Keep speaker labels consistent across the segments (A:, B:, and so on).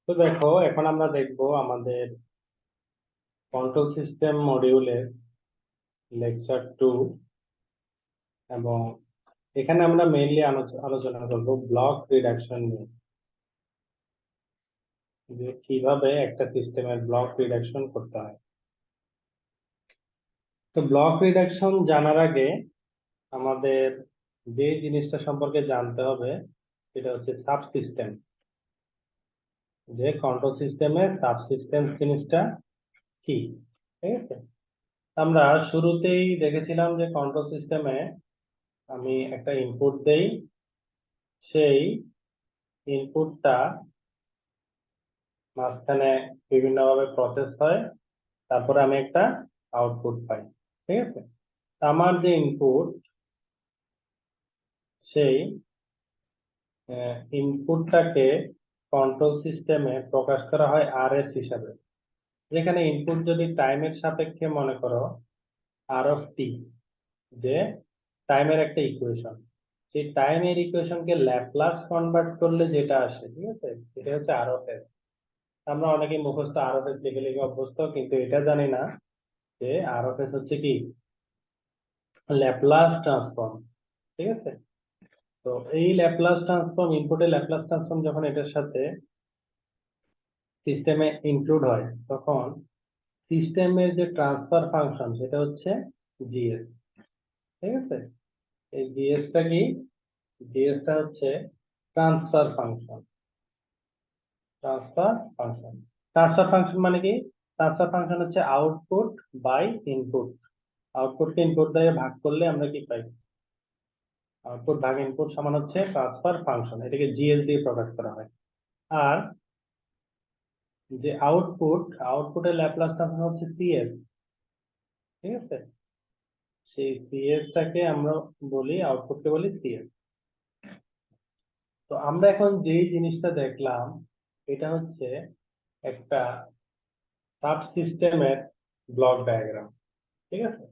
A: তো দেখো, এখন আমরা দেখবো আমাদের কন্ট্রোল সিস্টেম মডিউলের লেকচার 2। এবং এখানে আমরা মেইনলি আলোচনা করব ব্লক রিডাকশন নিয়ে, যে কিভাবে একটা সিস্টেমের ব্লক রিডাকশন করতে হয়। তো ব্লক রিডাকশন জানার আগে আমাদের যে জিনিসটা সম্পর্কে জানতে হবে সেটা হচ্ছে সাবসিস্টেম। যে কন্ট্রোল সিস্টেমের সাবসিস্টেম জিনিসটা কি, ঠিক আছে? আমরা শুরুতেই দেখেছিলাম যে কন্ট্রোল সিস্টেমে আমি একটা ইনপুট দেই, সেই ইনপুটটা মাঝখানে বিভিন্নভাবে প্রসেস হয়, তারপরে আমি একটা আউটপুট পাই, ঠিক আছে? আমার যে ইনপুট, সেই ইনপুটটাকে কন্ট্রোল সিস্টেমে প্রকাশ করা হয় RS হিসাবে। যেখানে ইনপুট যদি টাইমের সাপেক্ষে মনে করো R(t), যে টাইমের একটা ইকুয়েশন, সেই টাইমের ইকুয়েশনকে ল্যাপ্লাস কনভার্ট করলে যেটা আসে, ঠিক আছে, সেটা হচ্ছে R(s). আমরা অনেকে মুখস্থ R(s) লিখে লিখে অভ্যস্ত, কিন্তু এটা জানি না যে R(s) হচ্ছে কি ল্যাপ্লাস ট্রান্সফর্ম, ঠিক আছে? তো এই ল্যাপ্লাস ট্রান্সফর্ম, ইনপুটের ল্যাপ্লাস ট্রান্সফর্ম যখন এটার সাথে সিস্টেমে ইনক্লুড হয়, তখন সিস্টেমের যে ট্রান্সফার ফাংশন সেটা হচ্ছে জিএস, ঠিক আছে? এই জিএসটা কি? জিএসটা হচ্ছে transfer function. Transfer function, transfer function মানে কি? ট্রান্সফার ফাংশন হচ্ছে আউটপুট বাই ইনপুট। আউটপুটকে ইনপুট দিয়ে ভাগ করলে আমরা কি পাই? আউটপুট ভাগ ইনপুট সমান হচ্ছে ট্রান্সফার ফাংশন। এটাকে জিএস দিয়ে প্রকাশ করা হয়। আর যে আউটপুটের ল্যাপ্লাস ট্রান্সফর্ম হচ্ছে সিএস, ঠিক আছে? সেই সিএস টাকে আমরা বলি, আউটপুটকে বলি সিএস। তো আমরা এখন যেই জিনিসটা দেখলাম, এটা হচ্ছে একটা সাব সিস্টেমের ব্লক ডায়াগ্রাম, ঠিক আছে?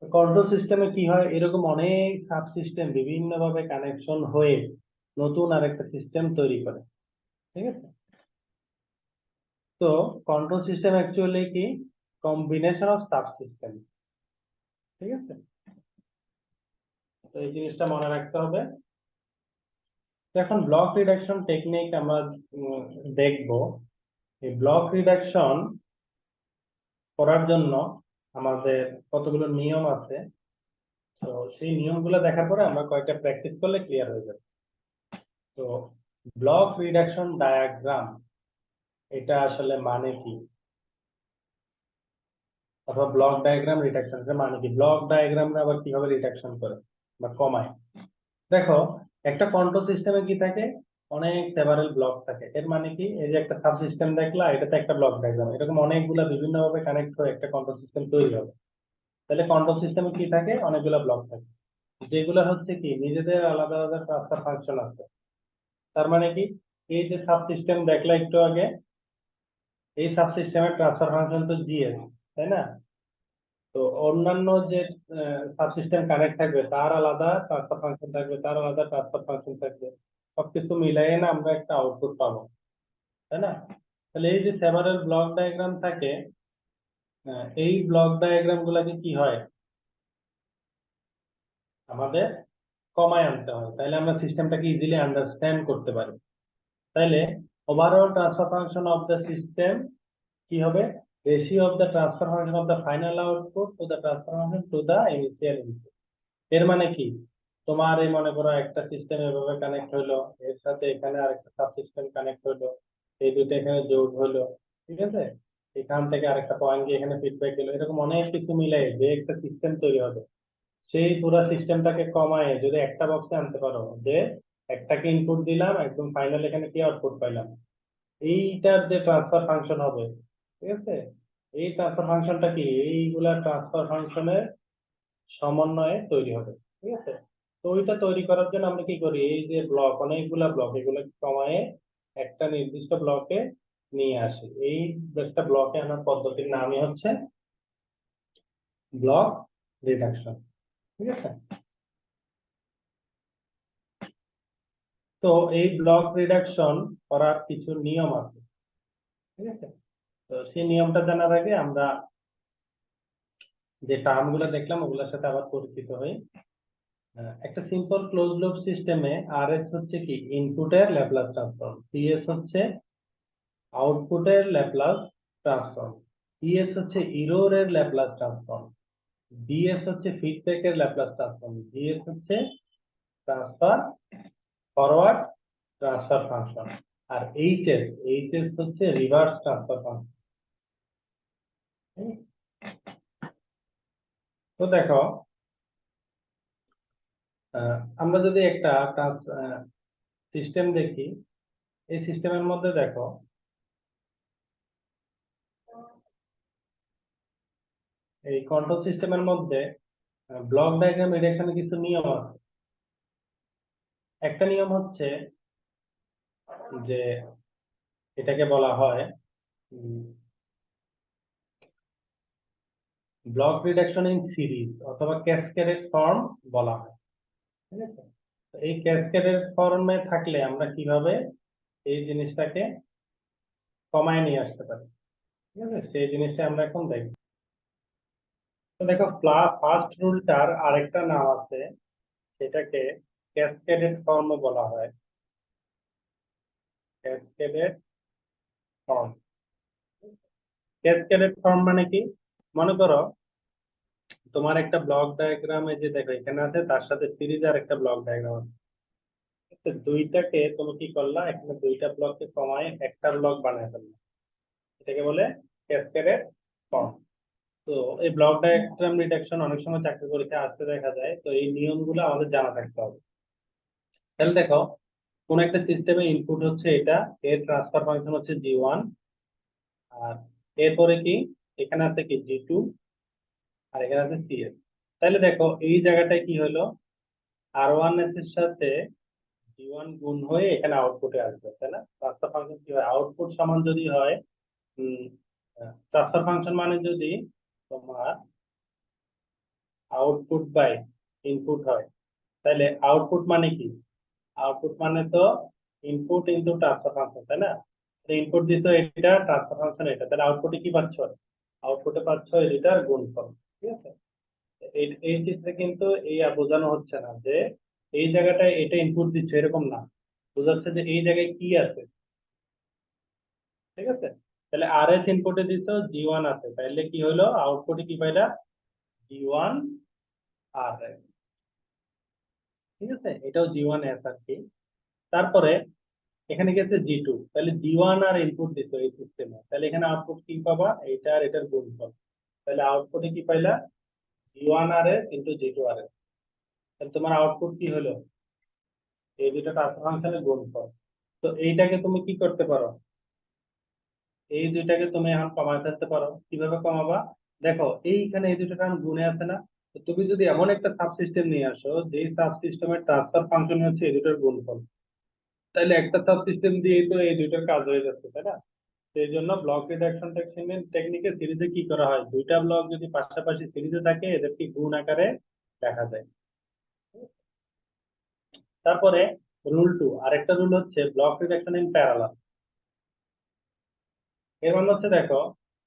A: কন্ট্রোল সিস্টেমে কি হয়, এরকম অনেক সাব সিস্টেম বিভিন্ন ভাবে কানেকশন হয়ে নতুন আরেকটা সিস্টেম তৈরি করে, ঠিক আছে? তো কন্ট্রোল সিস্টেম অ্যাকচুয়ালি কি কম্বিনেশন অফ সাব সিস্টেম, ঠিক আছে? তো এই জিনিসটা মনে রাখতে হবে। তো এখন ব্লক রিডাকশন টেকনিক আমরা উম, দেখবো। এই ব্লক রিডাকশন করার জন্য আমাদের কতগুলো নিয়ম আছে। তো সেই নিয়মগুলো দেখার পরে আমরা কয়েকটা প্র্যাকটিস করলে ক্লিয়ার হয়ে যাবে। তো ব্লক রিডাকশন ডায়াগ্রাম, এটা আসলে মানে কি, অথবা ব্লক ডায়াগ্রাম রিডাকশন এর মানে কি, ব্লক ডায়াগ্রাম আবার কিভাবে রিডাকশন করে বা কমায়? দেখো, একটা কন্ট্রোল সিস্টেমে কি থাকে, অনেক সেভারেল ব্লক থাকে। এর মানে কি, এই যে একটা সাব সিস্টেম দেখলা, এটাতে একটা ব্লক ডায়াগ্রাম, এরকম অনেকগুলা বিভিন্ন ভাবে কানেক্ট হয়ে একটা কন্ট্রোল সিস্টেম তৈরি হবে। তাহলে কন্ট্রোল সিস্টেমে কি থাকে, অনেকগুলা ব্লক থাকে, যেগুলো হচ্ছে কি নিজেদের আলাদা আলাদা ট্রান্সফার ফাংশন আছে। তার মানে কি, এই যে সাব সিস্টেম দেখলা একটু আগে, এই সাব সিস্টেমের ট্রান্সফার ফাংশন তো জিএস, তাই না? তো অন্যান্য যে সাবসিস্টেম কানেক্ট থাকবে তার আলাদা ট্রান্সফার ফাংশন থাকবে, তার আলাদা ট্রান্সফার ফাংশন থাকবে। সবকিছু মিলাই না আমরা একটা আউটপুট পাবো, তাই না? তাহলে এই যে সেভারেল ব্লক ডায়াগ্রাম থাকে, এই ব্লক ডায়াগ্রাম গুলাকে কি হয়, আমাদের কমায় আনতে হয়, তাহলে আমরা সিস্টেমটাকে ইজিলি আন্ডারস্ট্যান্ড করতে পারি। তাইলে overall transfer function of the system কি হবে? Ratio of the transfer function of the final output to the transfer function to the initial input. এর মানে কি, তোমার এই মনে করো একটা সিস্টেম এভাবে কানেক্ট হইলো, এর সাথে এখানে আরেকটা সাব সিস্টেম কানেক্ট হইলো, এই দুটো এখানে যোগ হইলো, ঠিক আছে? এখান থেকে আরেকটা পয়েন্ট গিয়ে এখানে ফিডব্যাক এলো, এরকম অনেক কিছু মিলাই যে একটা সিস্টেম তৈরি হবে। সেই পুরো সিস্টেমটাকে কমায় যদি একটা বক্সে আনতে পারো, যে একটাকে ইনপুট দিলাম, একদম ফাইনাল এখানে কি আউটপুট পাইলাম, এইটার যে ট্রান্সফার ফাংশন হবে, ঠিক আছে? এই ট্রান্সফার ফাংশনটা কি, এইগুলা ট্রান্সফার ফাংশনের সমন্বয়ে তৈরি হবে, ঠিক আছে? তো ওইটা তৈরি করার জন্য আমরা কি করি, এই যে ব্লক, অনেকগুলা ব্লক, এগুলো কমায়ে একটা নির্দিষ্ট ব্লকে নিয়ে আসি। এই একটা ব্লকে আনার পদ্ধতির নামই হচ্ছে ব্লক রিডাকশন, ঠিক আছে? তো এই ব্লক রিডাকশন করার কিছু নিয়ম আছে। ঠিক আছে? তো সেই নিয়মটা জানার আগে আমরা যে টার্ম গুলো দেখলাম ওগুলোর সাথে আবার পরিচিত হই। একটা সিম্পল ক্লোজ লুপ সিস্টেমে আরএস হচ্ছে কি ইনপুটের ল্যাপ্লাস ট্রান্সফর্ম, সিএস হচ্ছে আউটপুটের ল্যাপ্লাস ট্রান্সফর্ম, ইএস হচ্ছে ইরোরের ল্যাপ্লাস ট্রান্সফর্ম, ডিএস হচ্ছে ফিডব্যাকের ল্যাপ্লাস ট্রান্সফর্ম, জিএস হচ্ছে ট্রান্সফার ফরওয়ার্ড ট্রান্সফার ফাংশন, আর এইচএস হচ্ছে রিভার্স ট্রান্সফার ফাংশন। তো দেখো, আমরা যদি একটা সিস্টেম দেখি, এই সিস্টেমের মধ্যে দেখো এই কন্ট্রোল সিস্টেমের মধ্যে ব্লক ডায়াগ্রাম রিডাকশনে কিছু নিয়ম আছে। একটা নিয়ম হচ্ছে যে এটাকে বলা হয় ব্লক রিডাকশন ইন সিরিজ অথবা ক্যাসকেডেড ফর্ম বলা হয়। ঠিক আছে? তো এই ক্যাসকেডেড ফর্মে থাকলে আমরা কিভাবে এই জিনিসটাকে কমায় নিয়ে আসতে পারি, ঠিক আছে, সেই জিনিসটা আমরা এখন দেখব। তো দেখো, ফার্স্ট রুলটার আরেকটা নাম আছে, সেটাকে ক্যাসকেডেড ফর্ম বলা হয়। ক্যাসকেডেড ফর্ম, ক্যাসকেডেড ফর্ম মানে কি? মনে করো তোমার একটা ব্লক ডায়াগ্রামে যে দেখো এখানে আছে, তার সাথে সিরিজ আর একটা ব্লক ডায়াগ্রাম আছে। তো দুইটাকে তুমি কি করলা, এখানে দুইটা ব্লককে কমায় একটা ব্লক বানায় ফেললা, এটাকে বলে ক্যাসকেডেড ফর্ম। তো এই ব্লক ডায়াগ্রাম রিডাকশন অনেক সময় চাকরি পরীক্ষায় আসতে দেখা যায়, তো এই নিয়মগুলো আমাদের জানা থাকতে হবে। তাহলে দেখো, কোন একটা সিস্টেমে ইনপুট হচ্ছে এটা, এর ট্রান্সফার ফাংশন হচ্ছে জি1, আর এরপরে কি এখানে আছে কি জি2, আর এখানে আছে সিএস। তাহলে দেখো এই জায়গাটায় কি হলো, আর1 এর সাথে জি1 গুণ হয়ে এখানে আউটপুটে আসবে, তাই না? ট্রান্সফার ফাংশন কি হয়, আউটপুট সমান যদি হয়, ট্রান্সফার ফাংশন মানে যদি তোমার আউটপুট বাই ইনপুট হয়, তাহলে আউটপুট মানে কি, আউটপুট মানে তো ইনপুট ইনটু ট্রান্সফার ফাংশন, তাই না? ইনপুট দিত এটা, ট্রান্সফার ফাংশন এটা, তাহলে আউটপুটে কি পাচ্ছ, আউটপুটে পাচ্ছ এটার গুণফল। ঠিক আছে? এই এই চিত্রে কিন্তু এই বোঝানো হচ্ছে না যে এই জায়গাটায় এটা ইনপুট দিচ্ছে, এরকম না, বোঝাচ্ছে যে এই জায়গায় কি আছে। ঠিক আছে? তাহলে আর এস ইনপুটে দিত জি1 আছে, তাহলে কি হলো, আউটপুটে কি পাইলা, জি1 আর এস। ঠিক আছে, এটাও জি1 এস আর কি। তারপরে এখানে গেছে জি2, তাহলে জি1 আর ইনপুট দিত এই সিস্টেমে, তাহলে এখানে আউটপুট কি পাবা, এইটা আর এটার গুণফল। তাহলে আউটপুটে কি পাইলা, জি1 আর এস ইন্টু জি2 আর এস। তাহলে তোমার আউটপুট কি হলো, এই দুটো ট্রান্সফার ফাংশনের গুণফল। তো এইটাকে তুমি কি করতে পারো, এই দুইটাকে তুমি এখন কমায় ফেলতে পারো। কিভাবে কমাবা, দেখো এইখানে এই দুটো টার্ম গুণে আছে না, তো তুমি যদি এমন একটা সাব সিস্টেম নিয়ে আসো যে সাব সিস্টেমের ট্রান্সফার ফাংশন হচ্ছে এই দুটোর গুণফল, তাহলে একটা সাব সিস্টেম দিয়েই তো এই দুইটার কাজ হয়ে যাচ্ছে, তাই না? সেই জন্য ব্লক রিডাকশন টেকনিকে সিরিজে কি করা হয়, দুইটা ব্লক যদি পাশাপাশি সিরিজে থাকে এদেরকে গুণ আকারে দেখা যায়। তারপরে রুল 2, আরেকটা রুল হচ্ছে ব্লক রিডাকশন ইন প্যারালাল। এর মানে হচ্ছে দেখো,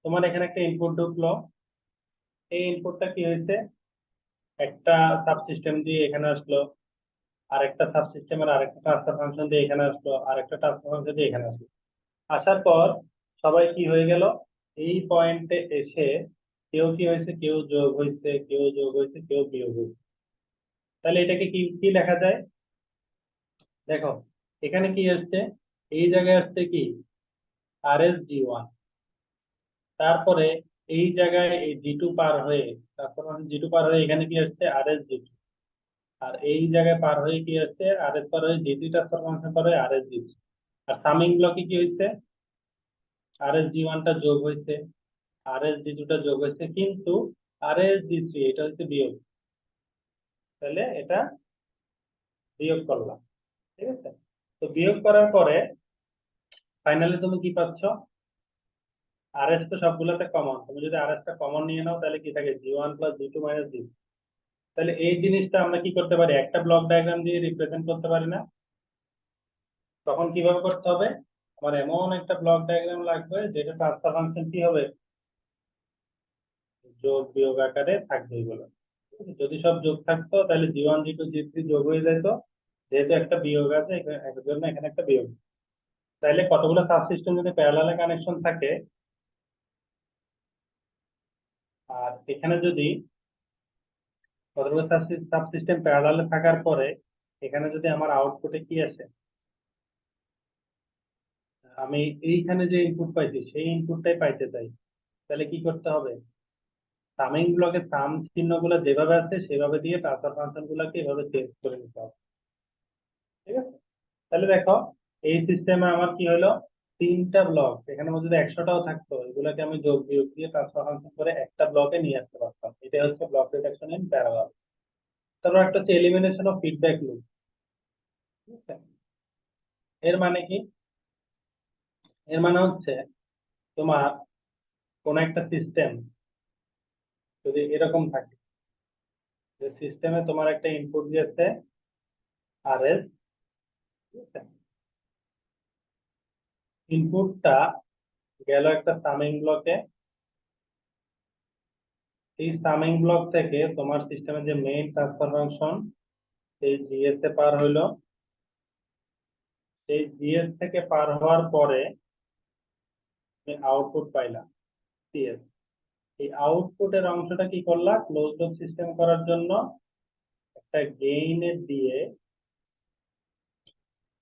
A: তোমার এখানে একটা ইনপুট ঢুকলো, এই ইনপুটটা কি হয়েছে, একটা সাব সিস্টেম দিয়ে এখানে আসলো, আরেকটা সাব সিস্টেমের আরেকটা ট্রান্সফার ফাংশন দিয়ে এখানে আসলো, আরেকটা ট্রান্সফার ফাংশন দিয়ে এখানে আসলো। আসার পর সবাই কি হয়ে গেল, এই পয়েন্টে এসে কেউ কি হয়েছে, কেউ যোগ হয়েছে, কেউ যোগ হয়েছে, কেউ বিয়োগ হয়েছে। তাহলে এটাকে কি কি লেখা যায়, দেখো এখানে কি আসছে, এই জায়গায় আসছে কি আর এস জি1, তারপরে এই জায়গায় এই জি2 পার হয়ে, তারপর জি2 পার হয়ে এখানে কি আসছে আর এস জি2, আর এই জায়গায় পার হয়ে কি আসছে আর এস পার হয়ে জি2 ট্রান্সফার ফাংশন পার হয়ে আর এস জি2, আর সামিং ব্লকে কি হয়েছে, আর এস জি1টা যোগ হয়েছে, আর এস জি2টা যোগ হয়েছে, কিন্তু আর এস জি3 এটা হচ্ছে বিয়োগ, তাহলে এটা বিয়োগ করলাম। ঠিক আছে? তো বিয়োগ করার পরে ফাইনালি তুমি কি পাচ্ছ, আর এস তো সবগুলোতে কমন, তুমি যদি আর এসটা কমন নিয়ে নাও তাহলে কি থাকে, জি1 প্লাস জি2 মাইনাস জি। তাহলে এই জিনিসটা আমরা কি করতে পারি, একটা ব্লক ডায়াগ্রাম দিয়ে রিপ্রেজেন্ট করতে পারি না? তখন কিভাবে করতে হবে, আমার এমন একটা ব্লক ডায়াগ্রাম লাগবে যেটা ট্রান্সফার ফাংশন কি হবে, যোগ বিয়োগ আকারে থাকবে এগুলো। ঠিক আছে? যদি সব যোগ থাকতো তাহলে জি1 জি2 জি3 যোগ হয়ে যেত, যেহেতু একটা বিয়োগ আছে এর জন্য এখানে একটা বিয়োগ। তাহলে কতগুলো সাবসিস্টেম যদি প্যারালালে কানেকশন থাকে, আর এখানে যদি কতগুলো সাবসিস্টেম প্যারালালে থাকার পরে এখানে যদি আমার আউটপুটে কি আসে, আমি এইখানে যে ইনপুট পাইছি সেই ইনপুটটাই পাইতে চাই, তাহলে কি করতে হবে, সামিং ব্লকে সাম চিহ্নগুলো যেভাবে আছে সেভাবে দিয়ে ট্রান্সফার ফাংশন গুলোকে এভাবে চেঞ্জ করে নিতে হবে। ঠিক আছে? তাহলে দেখো এই সিস্টেমে আমার কি হলো, তিনটা ব্লক, এখানে মধ্যে যদি 100টাও থাকতো এগুলোকে আমি যোগ বিয়োগ দিয়ে ট্রান্সফার ফাংশন করে একটা ব্লকে নিয়ে আসতে পারতাম। এটা হচ্ছে ব্লক রিডাকশন ইন প্যারালাল। তারপর একটা হচ্ছে এলিমিনেশন অফ ফিডব্যাক লুপ। ঠিক আছে? এর মানে কি, এর মানে হচ্ছে তোমার কোন একটা সিস্টেম যদি এরকম থাকে যে সিস্টেমে তোমার একটা ইনপুট দিয়েছে আরএস, ঠিক আছে, ইনপুটটা গেল একটা সামিং ব্লকে, এই সামিং ব্লক থেকে তোমার সিস্টেমের যে মেইন ট্রান্সফার ফাংশন সেই জিএস এ পার হইলো, সেই জিএস থেকে পার হওয়ার পরে তুমি আউটপুট পাইলা সিএস। এই আউটপুটের অংশটা কি করলা, ক্লোজ লুপ সিস্টেম করার জন্য একটা গেইন দিয়ে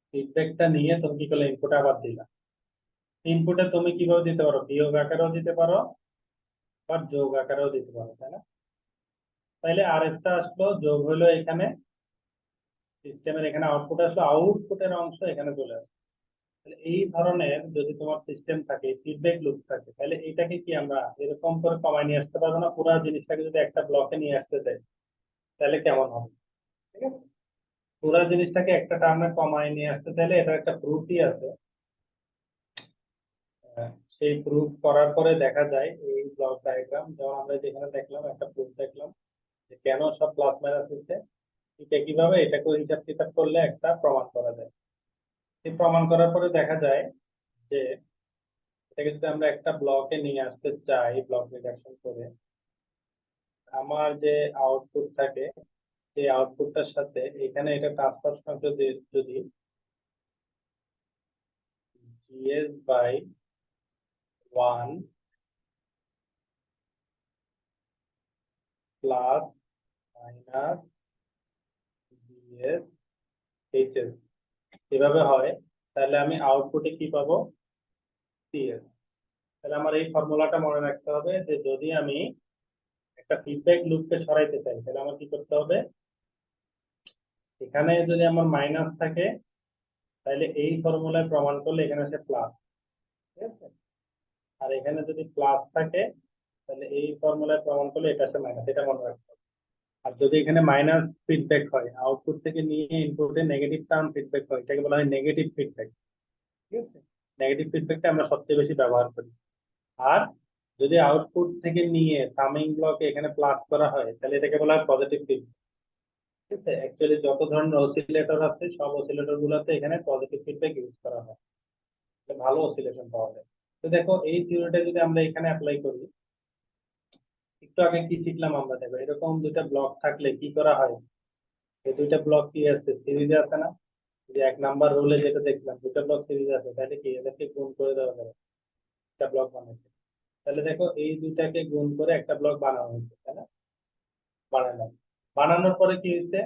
A: ফিডব্যাকটা নিয়ে তুমি কি করলে ইনপুট আবার দিলা। ইনপুটে তুমি কিভাবে দিতে পারো, বিয়োগ আকারেও দিতে পারো বা যোগ আকারেও দিতে পারো, তাই না? তাইলে আরেকটা আসলো যোগ হলো এখানে, সিস্টেমের এখানে আউটপুট আসলো, আউটপুটের অংশ এখানে চলে আসলো। তাহলে এই ধরনের যদি তোমার সিস্টেম থাকে, ফিডব্যাক লুপ থাকে, তাহলে এটাকে কি আমরা এরকম করে কমায় নিয়ে আসতে পারবো না? পুরো জিনিসটাকে যদি একটা ব্লকে নিয়ে আসতে চাই তাহলে কেমন হবে? ঠিক আছে? পুরো জিনিসটাকে একটা টার্মে কমায় নিয়ে আসতে চাইলে এটা একটা প্রুফই আছে। সেই প্রুফ করার পরে দেখা যায় এই ব্লক ডায়াগ্রাম, যেমন আমরা যেখানে দেখলাম একটা প্রুফ দেখলাম যে কেন সব প্লাস মাইনাস হচ্ছে, এটা কিভাবে এটাকে হিসাব কিতাব করলে একটা প্রমাণ করা যায়। এই প্রমাণ করার পরে দেখা যায় যে এটাকে যদি আমরা একটা ব্লকে নিয়ে আসতে চাই ব্লক রিডাকশন করে, আমার যে আউটপুট থাকে সেই আউটপুটটার সাথে এখানে এটা ট্রান্সফার ফাংশন যদি GS by 1 plus minus GS HS এভাবে হয়, তাহলে আমি আউটপুটে কি পাবো, সিএস। তাহলে আমার এই ফর্মুলাটা মনে রাখতে হবে যে যদি আমি একটা ফিডব্যাক লুপকে সরাইতে চাই তাহলে আমার কি করতে হবে, এখানে যদি আমার মাইনাস থাকে তাহলে এই ফর্মুলায় প্রমাণ করলে এখানে আসে প্লাস। ঠিক আছে? আর এখানে যদি প্লাস থাকে তাহলে এই ফর্মুলায় প্রমাণ করলে এটা আসে মাইনাস, এটা মনে রাখতে হবে। আর যদি এখানে মাইনাস ফিডব্যাক হয়, আউটপুট থেকে নিয়ে ইনপুটে নেগেটিভ টার্ম ফিডব্যাক হয়, এটাকে বলা হয় নেগেটিভ ফিডব্যাক। ঠিক আছে? নেগেটিভ ফিডব্যাকটা আমরা সবচেয়ে বেশি ব্যবহার করি। আর যদি আউটপুট থেকে নিয়ে সামিং ব্লকে এখানে প্লাস করা হয় তাহলে এটাকে বলা হয় পজিটিভ ফিডব্যাক। ঠিক আছে? অ্যাকচুয়ালি যত ধরনের অসিলেটর আছে সব অসিলেটর গুলোতে এখানে পজিটিভ ফিডব্যাক ইউজ করা হয়, এটা ভালো অসিলেশন পাওয়া যায়। তো দেখো এই থিওরিটা যদি আমরা এখানে অ্যাপ্লাই করি, একটু আগে কি শিখলাম আমরা, দেখো এরকম দুইটা ব্লক থাকলে কি করা হয়, এই দুইটা ব্লক কি আছে, সিরিজে আছে না? যে 1 নাম্বার রুলে যেটা দেখলাম, দুইটা ব্লক সিরিজে আছে, তাহলে কি এদেরকে গুণ করে দেওয়া যাবে, একটা ব্লক বানাইছে। তাহলে দেখো এই দুইটাকে গুণ করে একটা ব্লক বানানো হয়েছে, তাই না? বানালাম, বানানোর পরে কি হয়েছে,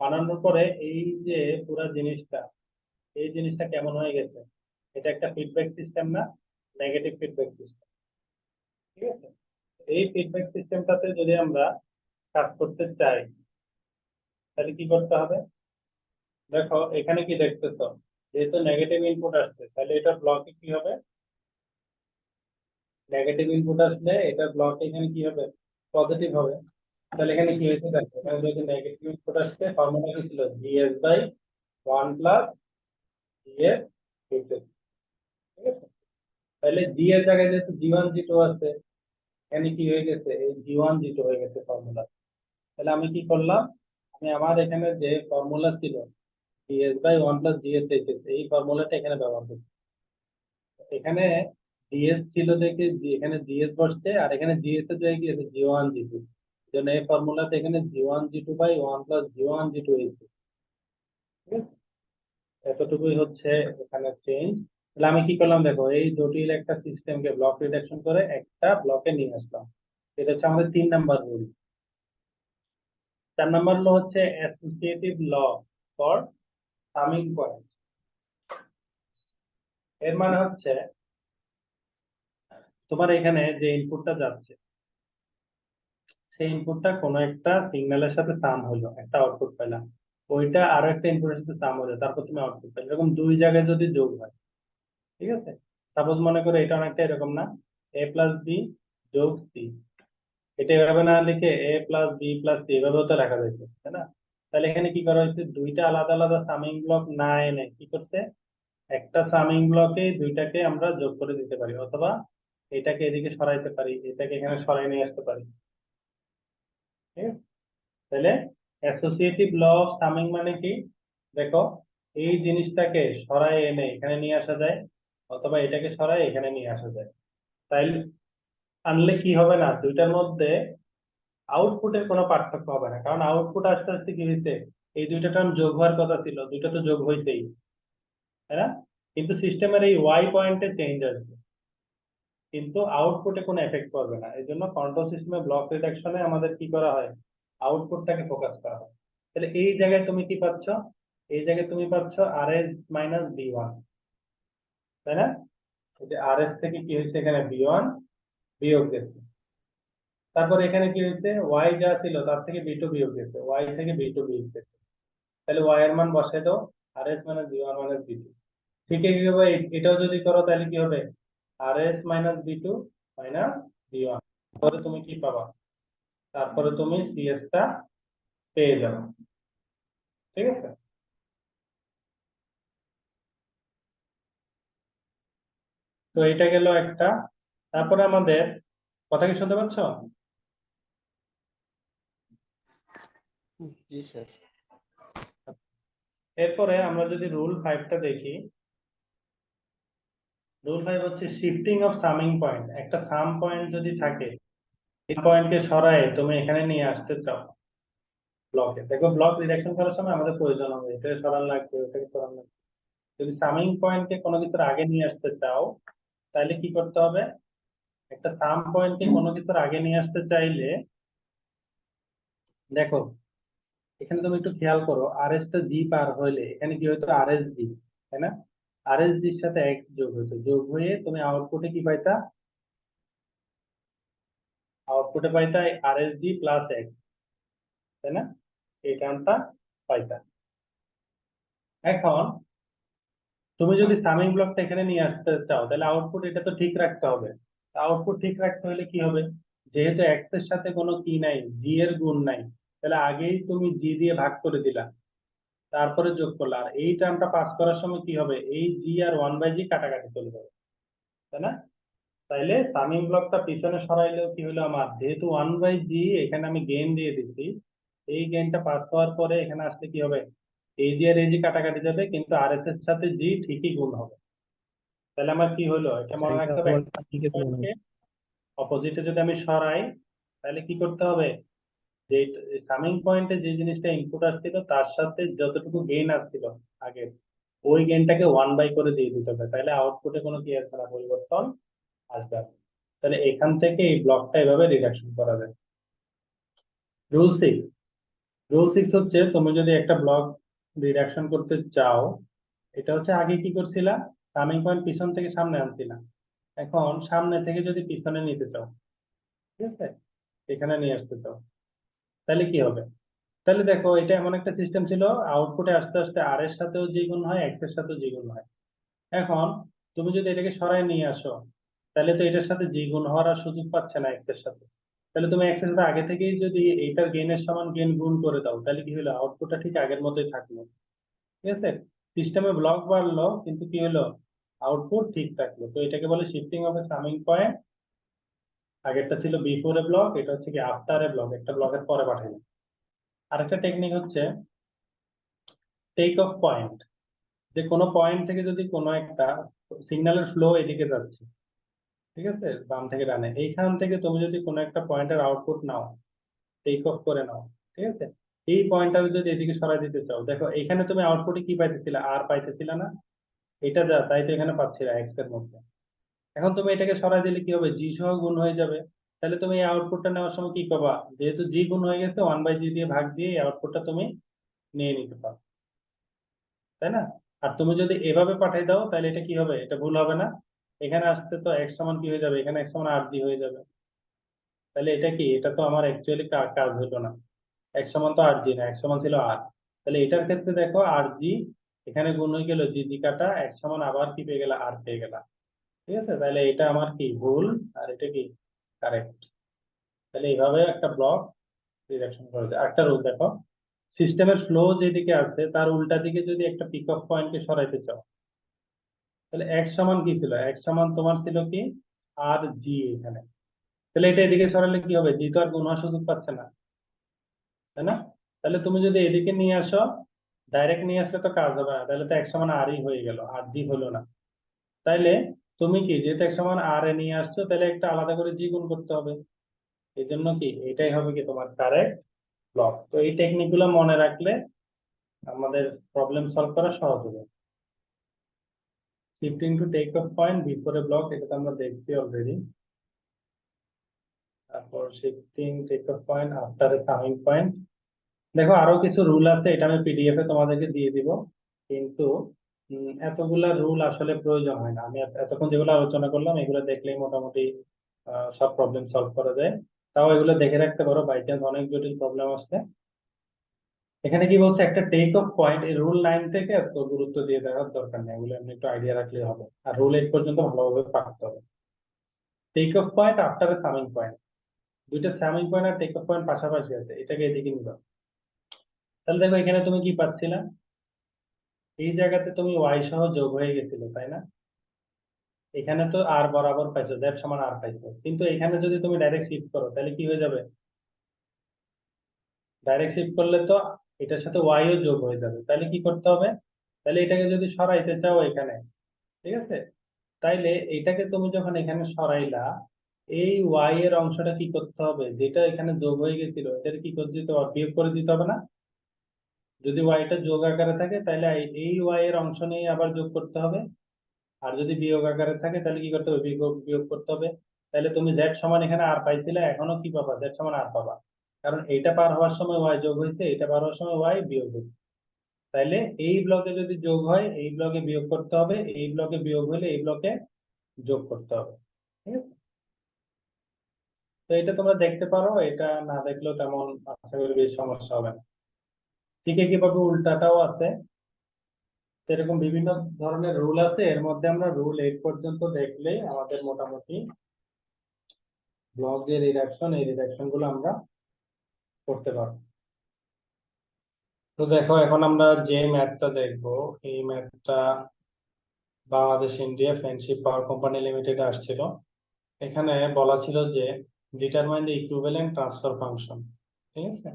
A: বানানোর পরে এই যে পুরো জিনিসটা, এই জিনিসটা কেমন হয়ে গেছে, এটা একটা ফিডব্যাক সিস্টেম না, নেগেটিভ ফিডব্যাক সিস্টেম। ঠিক আছে? এই ফিডব্যাক সিস্টেমটাতে যদি আমরা কাজ করতে চাই তাহলে কি করতে হবে, দেখো এখানে কি দেখতেছো, যেহেতু নেগেটিভ ইনপুট আসছে তাহলে এটা ব্লকে কি হবে, নেগেটিভ ইনপুট আসলে এটা ব্লকে এখানে কি হবে, পজিটিভ হবে। তাহলে এখানে কি হয়েছে দেখো, এখানে যদি নেগেটিভ ইনপুট আসছে ফর্মুলা কি ছিল, GS by 1 plus GS HS. ঠিক আছে? তাহলে জি এর জায়গায় যেহেতু জি1 জি2 আছে, এখানে কি হয়ে গেছে, এই জি1 জি2 হয়ে গেছে ফর্মুলা। তাহলে আমি কি করলাম, আমি আমার এখানে যে ফর্মুলা ছিল GS by 1 plus GS HS এই ফর্মুলাটা এখানে ব্যবহার করছি। এখানে জিএস ছিল দেখে এখানে জিএস বসছে, আর এখানে জিএস এর জায়গায় কি আছে জি1 জি2, জন্য এই ফর্মুলাতে এখানে জি1 জি2 বাই 1 প্লাস জি1 জি2 আছে। ঠিক আছে, এতটুকুই হচ্ছে এখানে চেঞ্জ। তাহলে আমি কি করলাম দেখো, এই জটিল একটা সিস্টেমকে ব্লক রিডাকশন করে একটা ব্লকে নিয়ে আসলাম। এটা হচ্ছে আমাদের 3 নাম্বার রুল। 4 নাম্বার ল হচ্ছে associative law for summing point. এর মানে হচ্ছে তোমার এখানে যে ইনপুটটা যাচ্ছে, সেই ইনপুটটা কোনো একটা সিগন্যালের সাথে সাম হলো, একটা আউটপুট পেলাম, ওইটা আরো একটা ইনপুটের সাথে সাম হলো, তারপর তুমি আউটপুট পেলে, এরকম 2 জায়গায় যদি যোগ হয়, ঠিক আছে, সাপোজ মনে করো এটা অনেকটা এরকম না, এ প্লাস বি যোগ সি, এটা এভাবে না লিখে এ প্লাস বি প্লাস সি এভাবেও তো লেখা যাচ্ছে, তাই না? তাহলে এখানে কি করা হয়েছে, দুইটা আলাদা আলাদা সামিং ব্লক না এনে কি করছে, একটা সামিং ব্লকে দুইটাকে আমরা যোগ করে দিতে পারি, অথবা এটাকে এদিকে সরাইতে পারি, এটাকে এখানে সরাই নিয়ে আসতে পারি। ঠিক আছে, তাহলে অ্যাসোসিয়েটিভ ল অফ সামিং মানে কি, দেখো এই জিনিসটাকে সরাই এনে এখানে নিয়ে আসা যায়, অথবা এটাকে সরাই এখানে নিয়ে আসা যায়। তাইলে আনলে কি হবে না, দুইটার মধ্যে আউটপুটের কোনো পার্থক্য হবে না, কারণ আউটপুট আস্তে আস্তে কি হয়েছে, এই দুইটা টার্ম যোগ হওয়ার কথা ছিল, দুইটা তো যোগ হইতেই, তাই না? কিন্তু সিস্টেমের এই ওয়াই পয়েন্টে চেঞ্জ আসবে, কিন্তু আউটপুটে কোনো এফেক্ট করবে না। এই জন্য কন্ট্রোল সিস্টেমে ব্লক রিডাকশনে আমাদের কি করা হয়, আউটপুটটাকে ফোকাস করা হয়। তাহলে এই জায়গায় তুমি কি পাচ্ছ, এই জায়গায় তুমি পাচ্ছ আর এস মাইনাস বি ওয়ান, তাই না? এই যে আর এস থেকে কি হয়েছে, এখানে বি ওয়ান বিয়োগ গেছে, তারপর এখানে কি হয়েছে, ওয়াই যা ছিল তার থেকে বি টু বিয়োগ গেছে, ওয়াই থেকে বি টু বিয়োগ গেছে, তাহলে ওয়াই এর মান বসাই দাও, আর S minus B one minus B two. ঠিক এইভাবে এটাও যদি করো তাহলে কি হবে, আর S minus B two minus B one, পরে তুমি কি পাবা, তারপরে তুমি সিএস টা পেয়ে যাবে। ঠিক আছে, তো এটা গেল একটা। তারপরে আমাদের কথা কি শুনতে পাচ্ছ?
B: জি স্যার।
A: এরপরে আমরা যদি রুল 5টা দেখি, রুল 5 হচ্ছে শিফটিং অফ সামিং পয়েন্ট। একটা সাম পয়েন্ট যদি থাকে, এই পয়েন্টকে সরায় তুমি এখানে নিয়ে আসতে চাও ব্লকে, দেখো ব্লক রিডাকশন করার সময় আমাদের প্রয়োজন হবে এটাকে সরান লাগবে, ওটাকে সরান লাগবে। যদি সামিং পয়েন্টকে কোনো কিছুর আগে নিয়ে আসতে চাও, তাহলে কি করতে হবে, একটা সাম পয়েন্টকে কোনো কিছুর আগে নিয়ে আসতে চাইলে, দেখো এখানে তুমি একটু খেয়াল করো, আর এস টা জি পার হইলে এখানে কি হতো, আর এস জি, তাই না? আর এস জির সাথে এক্স যোগ হতো, যোগ হয়ে তুমি আউটপুটে কি পাইতা, আউটপুটে পাইতা আর এস জি প্লাস এক্স, তাই না? এই টার্মটা পাইতা। এখন তুমি যদি সামিং ব্লকটা এখানে নিয়ে আসতে চাও, তাহলে আউটপুট এটা তো ঠিক রাখতে হবে। আউটপুট ঠিক রাখতে হলে কি হবে, যেহেতু এক্স এর সাথে কোনো কি নাই, জি এর গুণ নাই, তাহলে আগেই তুমি জি দিয়ে ভাগ করে দিলা, তারপরে যোগ করলা, আর এই টার্মটা পাস করার সময় কি হবে, এই জি আর 1/জি কাটাকাটি চলে যাবে, তাই না? তাইলে সামিং ব্লকটা পিছনে সরাইলেও কি হলো, আমার যেহেতু 1/জি এখানে আমি গেইন দিয়ে দিচ্ছি, এই গেইনটা পাস হওয়ার পরে এখানে আসলে কি হবে, এই জি আর এই জি কাটাকাটি যাবে, কিন্তু আর এস এর সাথে জি ঠিকই গুণ হবে। তাহলে আমার কি হলো, এটা
B: আচ্ছা,
A: মনে
B: এটা
A: রাখতে হবে,
B: বলতে ঠিক আছে মনে হয়।
A: পয়েন্টকে অপোজিটে যদি আমি সরাই, তাহলে কি করতে হবে, যে সামিং পয়েন্টে যে জিনিসটা ইনপুট আসছিল তার সাথে যতটুকু গেইন আসছিল আগে, ওই গেইনটাকে 1/, করে দিয়ে দিতে হবে, তাহলে আউটপুটে কোনো কি আসবে না, পরিবর্তন আসবে না। তাহলে এখান থেকে এই ব্লকটা এভাবে রিডাকশন করা যায়। রুল 6, রুল 6 হচ্ছে তুমি যদি একটা ব্লক রিডাকশন করতে চাও, এটা হচ্ছে আগে কি করছিলা, সামিং পয়েন্ট পিছন থেকে সামনে আনছিলা, এখন সামনে থেকে যদি পিছনে নিতে চাও, ঠিক আছে, এখানে নিয়ে আসতে চাও, তাহলে কি হবে, তাহলে দেখো এটা এমন একটা সিস্টেম ছিল, আউটপুটে আস্তে আস্তে আর এর সাথেও দ্বিগুণ হয়, এক্স এর সাথেও দ্বিগুণ হয়। এখন তুমি যদি এটাকে সরায় নিয়ে আসো, তাহলে তো এটার সাথে দ্বিগুণ হওয়ার আর সুযোগ পাচ্ছে না এক্স এর সাথে, তাহলে তুমি এক্স এর সাথে আগে থেকেই যদি এইটার গেইনের সমান গেইন গুণ করে দাও, তাহলে কি হলো, আউটপুটটা ঠিক আগের মতোই থাকলো। ঠিক আছে, সিস্টেমে ব্লক বাড়লো কিন্তু কি হলো, আউটপুট ঠিক থাকলো। তো এটাকে বলে shifting of A summing point. আগেরটা ছিল বিফোর এ ব্লক, এটা হচ্ছে কি আফটার এ ব্লক, একটা ব্লকের পরে পাঠাইলো। আরেকটা টেকনিক হচ্ছে টেক অফ পয়েন্ট। যে কোনো পয়েন্ট থেকে যদি কোনো একটা সিগন্যালের ফ্লো এদিকে যাচ্ছে, ঠিক আছে, বাম থেকে ডানে, এইখান থেকে তুমি যদি কোনো একটা পয়েন্টের আউটপুট নাও, টেক অফ করে নাও, ঠিক আছে, এই পয়েন্টটা যদি এদিকে সরাই দিতে চাও, দেখো এখানে তুমি আউটপুটে কি পাইতেছিলে, আর পাইতেছিলে না, এটা যা তাই তো এখানে পাচ্ছিলা এক্স এর মধ্যে। এখন তুমি এটাকে সরাই দিলে কি হবে, জি সহ গুণ হয়ে যাবে। তাহলে তুমি এই আউটপুটটা নেওয়ার সময় কি করবা, যেহেতু জি গুণ হয়ে গেছে, 1/জি দিয়ে ভাগ দিয়ে এই আউটপুটটা তুমি নিয়ে নিতে পারো, তাই না? আর তুমি যদি এভাবে পাঠাই দাও তাহলে এটা কি হবে, এটা ভুল হবে না? এখানে আসতে তো এক্স সমান কি হয়ে যাবে, এখানে এক্স সমান আর জি হয়ে যাবে। তাহলে এটা কি, এটা তো আমার অ্যাকচুয়ালি কাজ হলো না। এক্স সমান তো আর জি না, এক্স সমান ছিল আর। তাহলে এটার ক্ষেত্রে দেখো আর জি এখানে গুণ হয়ে গেল, জি জি কাটা, এক্স সমান আবার কি পেয়ে গেল, আর পেয়ে গেল। ঠিক আছে, তাহলে এটা আমার কি ভুল, আর এটা কি কারেক্ট। তাহলে এইভাবে একটা ব্লক ডিরেকশন করা যায়। একটা রুল দেখো, সিস্টেমের ফ্লো যেদিকে আছে তার উল্টা দিকে যদি একটা পিক অফ পয়েন্টকে সরাইতে চাও, তাহলে এক্স সমান কি ছিল, এক্স সমান তোমার ছিল কি আর জি এখানে। তাহলে এটা এদিকে সরালে কি হবে, জি তো আর গুণ হওয়ার সুযোগ পাচ্ছে না, তাই না? তাহলে তুমি যদি এদিকে নিয়ে আসো, ডাইরেক্ট নিয়ে আসলে তো কাজ হবে না, তাহলে তো এক সমান আর ই হয়ে গেল, আর জি হলো না। তাইলে তুমি কি, যেহেতু এক সমান আর এ নিয়ে আসছো, তাহলে একটা আলাদা করে জি গুণ করতে হবে। এই জন্য কি এটাই হবে কি তোমার কারেক্ট ব্লক। তো এই টেকনিক গুলো মনে রাখলে আমাদের প্রবলেম সলভ করা সহজ হবে। Shifting to take off point before a block, এটা তো আমরা দেখছি অলরেডি। তারপর shifting take off point after a summing point. দেখো আরো কিছু রুল আছে, এটা আমি পিডিএফ এ তোমাদেরকে দিয়ে দিব, কিন্তু এতগুলা রুল আসলে প্রয়োজন হয় না। আমি এতক্ষণ যেগুলো আলোচনা করলাম এগুলো দেখলেই মোটামুটি সব প্রবলেম সলভ করা যায়। তাও এগুলো দেখে রাখতে পারো, বাই চান্স অনেক জটিল প্রবলেম আসছে। এখানে কি বলছে, একটা টেক অফ পয়েন্ট, এই রুল 9 থেকে এত গুরুত্ব দিয়ে দেওয়ার দরকার নেই, এগুলো এমনি একটু আইডিয়া রাখলেই হবে, আর রুল 8 পর্যন্ত ভালোভাবে পাঠতে হবে। Take off point after a summing point, দুইটা সামিং পয়েন্ট আর টেক অফ পয়েন্ট পাশাপাশি আছে, এটাকে এদিকে নিবা। তাহলে দেখো এখানে তুমি কি পাচ্ছিলা, এই জায়গাতে তুমি ওয়াই সহ যোগ হয়ে গেছিল, তাই না? এখানে তো আর বরাবর পাইছো, জেড সমান আর পাইছো, কিন্তু এখানে যদি তুমি ডাইরেক্ট শিফট করো তাহলে কি হয়ে যাবে, ডাইরেক্ট শিফট করলে তো এটার সাথে ওয়াই ও যোগ হয়ে যাবে। তাহলে কি করতে হবে, তাহলে এটাকে যদি সরাইতে চাও এখানে, ঠিক আছে, তাইলে এটাকে তুমি যখন এখানে সরাইলা, এই ওয়াই এর অংশটা কি করতে হবে, যেটা এখানে যোগ হয়ে গেছিল এটা কি করে দিতে হবে, বিয়োগ করে দিতে হবে না? যদি ওয়াইটা যোগ আকারে থাকে তাহলে এই ওয়াই এর অংশ নিয়ে আবার যোগ করতে হবে, আর যদি বিয়োগ আকারে থাকে তাহলে কি করতে হবে, বিয়োগ বিয়োগ করতে হবে। তাহলে তুমি জেড সমান এখানে আর পাইছিলে, এখনো কি পাবা, জেড সমান আর পাবা। কারণ এইটা পার হওয়ার সময় ওয়াই যোগ হয়েছে, এটা পার হওয়ার সময় ওয়াই বিয়োগ হয়েছে। তাইলে এই ব্লকে যদি যোগ হয় এই ব্লকে বিয়োগ করতে হবে, এই ব্লকে বিয়োগ হলে এই ব্লকে যোগ করতে হবে। ঠিক আছে, তো এটা তোমরা দেখতে পারো, এটা না দেখলেও তেমন আশা করি বেশ সমস্যা হবে না। ঠিক কিভাবে উল্টাটাও আছে, সেরকম বিভিন্ন ধরনের রুল আছে, এর মধ্যে আমরা রুল 8 পর্যন্ত দেখলে আমাদের মোটামুটি ব্লক যে রিডাকশন, এই রিডাকশন গুলো আমরা করতে পারবো। তো দেখো এখন আমরা যে ম্যাথটা দেখবো, এই ম্যাথটা Bangladesh India friendship power company limited আসছিল। এখানে বলা ছিল যে determine the equivalent transfer function. ঠিক আছে,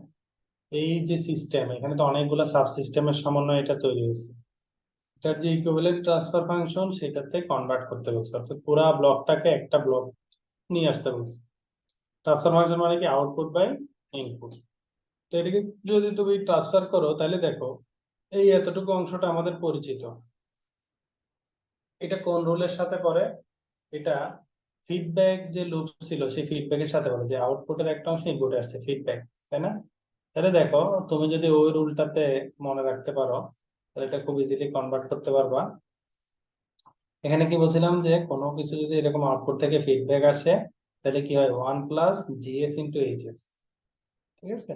A: এই যে সিস্টেম, এখানে তো অনেকগুলো সাব সিস্টেমের সমন্বয়ে এটা তৈরি হয়েছে। এটার যে ইকুইভ্যালেন্ট ট্রান্সফার ফাংশন সেটাতে কনভার্ট করতে বলছে, অর্থাৎ পুরো ব্লকটাকে একটা ব্লক নিয়ে আসতে বলছে। ট্রান্সফার ফাংশন মানে কি, আউটপুট বাই ইনপুট। তো এটাকে যদি তুমি ট্রান্সফার করো তাহলে দেখো এই এতটুকু অংশটা আমাদের পরিচিত। এটা কোন রুলের সাথে পড়ে, এটা ফিডব্যাক যে লুপ ছিল সেই ফিডব্যাকের সাথে বলে, যে আউটপুটের একটা অংশ ইনপুটে আসছে ফিডব্যাক, তাই না? তাহলে দেখো তুমি যদি ওই রুলটাতে মনে রাখতে পারো তাহলে এটা খুব ইজিলি কনভার্ট করতে পারবা। এখানে কি বলছিলাম, যে কোনো কিছু যদি এরকম আউটপুট থেকে ফিডব্যাক আসে তাহলে কি হয়, 1+GS × HS। ঠিক আছে,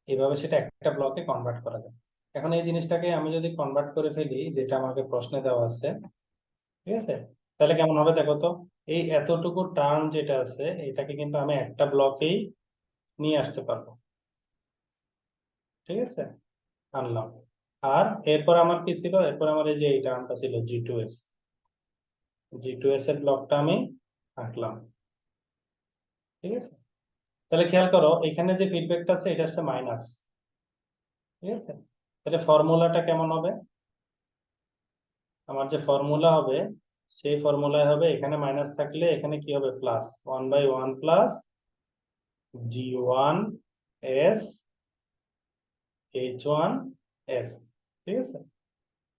A: এইভাবে সেটা একটা ব্লকে কনভার্ট করা যায়। এখন এই জিনিসটাকে আমি যদি কনভার্ট করে ফেলি, যেটা আমাকে প্রশ্নে দেওয়া আছে, ঠিক আছে, তাহলে কেমন হবে দেখো তো। এই এতটুকু টার্ম যেটা আছে এটাকে কিন্তু আমি একটা ব্লকেই নিয়ে আসতে পারবো। ঠিক আছে, আনলাম। আর এরপর আমার কি ছিল, এরপর আমার এই যে এই টার্মটা ছিল G2S এর ব্লকটা আমি আঁকলাম। ঠিক আছে, তাহলে খেয়াল করো এখানে যে ফিডব্যাকটা আছে এটা হচ্ছে মাইনাস। ঠিক আছে, তাহলে ফর্মুলাটা কেমন হবে, আমার যে ফর্মুলা হবে সেই ফর্মুলায় হবে এখানে মাইনাস থাকলে এখানে কি হবে প্লাস 1/1 প্লাস g1s h1s, ঠিক আছে?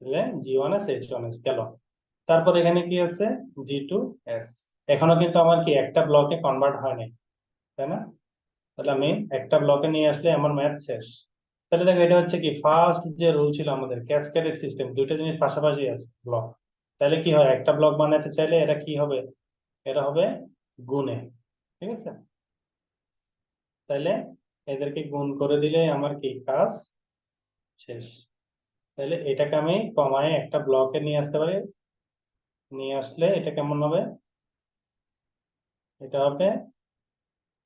A: তাহলে g1s h1s গেল। তারপর এখানে কি আছে g2s। এখনো কিন্তু আমার কি একটা ব্লকে কনভার্ট হয় নাই, তাই না? তাহলে আমি একটা ব্লকে নিয়ে আসলে আমার ম্যাথ শেষ। তাহলে দেখো এটা হচ্ছে কি ফার্স্ট যে রুল ছিল আমাদের ক্যাসকেডেড সিস্টেম, দুইটা জিনিস পাশাপাশি আছে ব্লক। তাহলে কি হয় একটা ব্লক বানাতে চাইলে এটা কি হবে, এটা হবে গুণে, ঠিক আছে? তাহলে এদেরকে গুণ করে দিলে আমার কি কাজ শেষ। তাহলে এটাকে আমি কমায় একটা ব্লকে নিয়ে আসতে পারি, নিয়ে আসলে এটা কেমন হবে, এটা হবে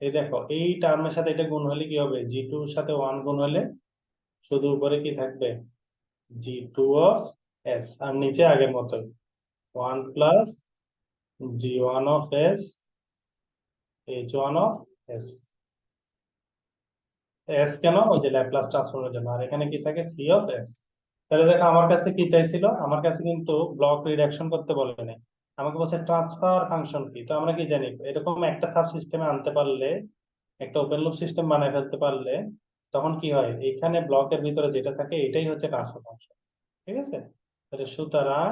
A: এই দেখো এই টার্মের সাথে এটা গুণ হলে কি হবে g2 এর সাথে 1 গুণ হলে শুধু উপরে কি থাকবে g2 of s, আর নিচে আগের মতোই 1 plus g1 of s h1 of s। s কেন, ওই যে ল্যাপ্লাস ট্রান্সফর্মের জন্য। আর এখানে কি থাকে c of s। তাহলে দেখো আমার কাছে কি চাইছিল, আমার কাছে কিন্তু ব্লক রিডাকশন করতে বলে নাই, আমাকে বলছে ট্রান্সফার ফাংশন কি। তো আমরা কি জানি এরকম একটা সাব সিস্টেমে আনতে পারলে, একটা ওপেন লুপ সিস্টেম বানায় ফেলতে পারলে তখন কি হয় এখানে ব্লকের ভিতরে যেটা থাকে এটাই হচ্ছে ট্রান্সফার ফাংশন, ঠিক আছে? তাহলে সুতরাং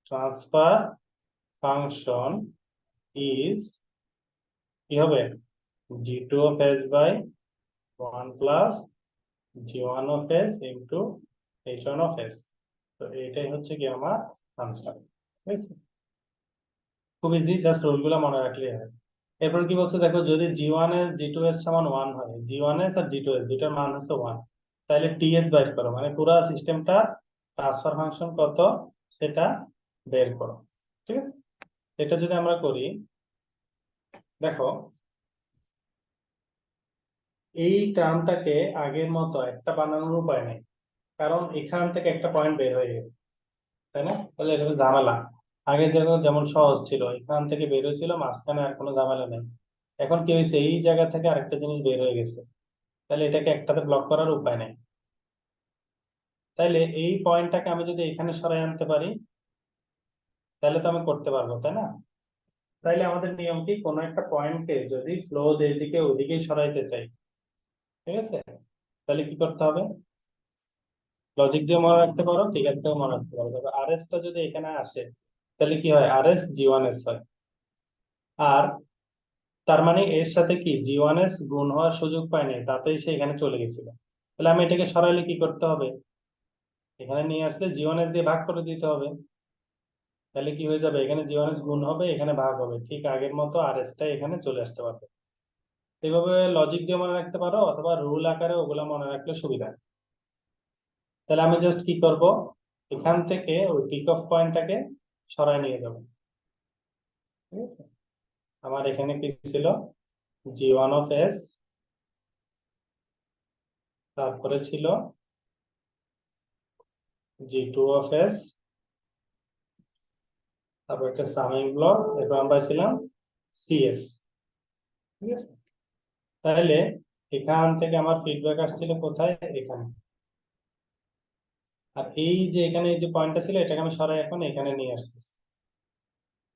A: ট্রান্সফার ফাংশন ইজ কি হবে g2 of s by 1 plus g1 of s into h1 of s। তো এটাই হচ্ছে কি আমার আনসার, ঠিক আছে? খুব ইজি, জাস্ট রুলগুলো মনে রাখলেই হয়। এরপর কি বলছে দেখো যদি g1s g2s সমান 1 হয়, g1s আর g2s দুটার মান হচ্ছে 1, তাহলে ts বের করো, মানে পুরো সিস্টেমটা ট্রান্সফার ফাংশন কত সেটা বের করো, ঠিক আছে? এটা যদি আমরা করি দেখো এই টার্মটাকে আগের মতো একটা বানানোর উপায় নেই, কারণ এখান থেকে একটা পয়েন্ট বের হয়ে গেছে, তাই না? তাহলে এখানে ঝামেলা। আগে যেমন যেমন সহজ ছিল, এখান থেকে বের হয়েছিল মাঝখানে আর কোনো ঝামেলা নেই। এখন কি হয়েছে এই জায়গা থেকে আরেকটা জিনিস বের হয়ে গেছে, তাহলে এটাকে একটাতে ব্লক করার উপায় নেই। তাইলে এই পয়েন্টটাকে আমি যদি এখানে সরাই আনতে পারি তাহলে তো আমি করতে পারবো, তাই না? তাইলে আমাদের নিয়ম কি কোনো একটা পয়েন্টকে যদি ফ্লো যেদিকে ওদিকেই সরাইতে চাই, ঠিক আছে, তাহলে কি করতে হবে, লজিক দিয়ে মনে রাখতে পারো, ফিগার দিয়েও মনে রাখতে পারো। দেখো আর এস টা যদি এখানে আসে তাহলে কি হয় আর এস g1s হয়, আর তার মানে এর সাথে কি g1s গুণ হওয়ার সুযোগ পায় নাই, তাতেই সে এখানে চলে গেছিল। তাহলে আমি এটাকে সরাইলে কি করতে হবে, এখানে নিয়ে আসলে g1s দিয়ে ভাগ করে দিতে হবে। তাহলে কি হয়ে যাবে এখানে g1s গুণ হবে এখানে ভাগ হবে, ঠিক আগের মতো আর এস টা এখানে চলে আসতে পারবে। এইভাবে লজিক দিয়ে মনে রাখতে পারো অথবা রুল আকারে ওগুলা মনে রাখলে সুবিধা। তাহলে আমি জাস্ট কি করব, এখান থেকে ওই পিক অফ পয়েন্টটাকে সরায় নিয়ে যাব, ঠিক আছে? আমার এখানে কি ছিল g1 of s, তারপরে ছিল g2 of s, তারপর একটা সামিং ব্লক, এরপর আমরা পাইছিলাম cs, ঠিক আছে? তাহলে এখান থেকে আমার ফিডব্যাক আসছিল কোথায়, এখানে। আর এই যে এখানে এই যে পয়েন্টটা ছিল এটাকে আমি সরাই এখন এখানে নিয়ে আসতেছি।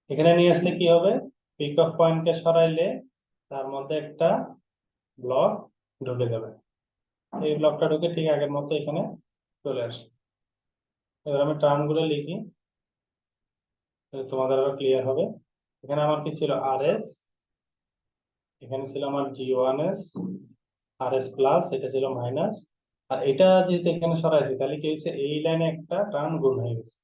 A: এখানে নিয়ে আসলে কি হবে, পিক অফ পয়েন্টকে সরাইলে তার মধ্যে একটা ব্লক ঢুকে যাবে, এই ব্লকটা ঢুকে ঠিক আগের মতো এখানে চলে আসে। এবার আমি টার্ম গুলো লিখি, তাহলে তোমাদের আরো ক্লিয়ার হবে। এখানে আমার কি ছিল আর এস, এখানে ছিল আমার g1s, আর এস প্লাস এটা ছিল মাইনাস, আর এটা যেহেতু এখানে সরাইছি তাহলে কি হয়েছে এই লাইনে একটা টার্ম গুণ হয়ে গেছে।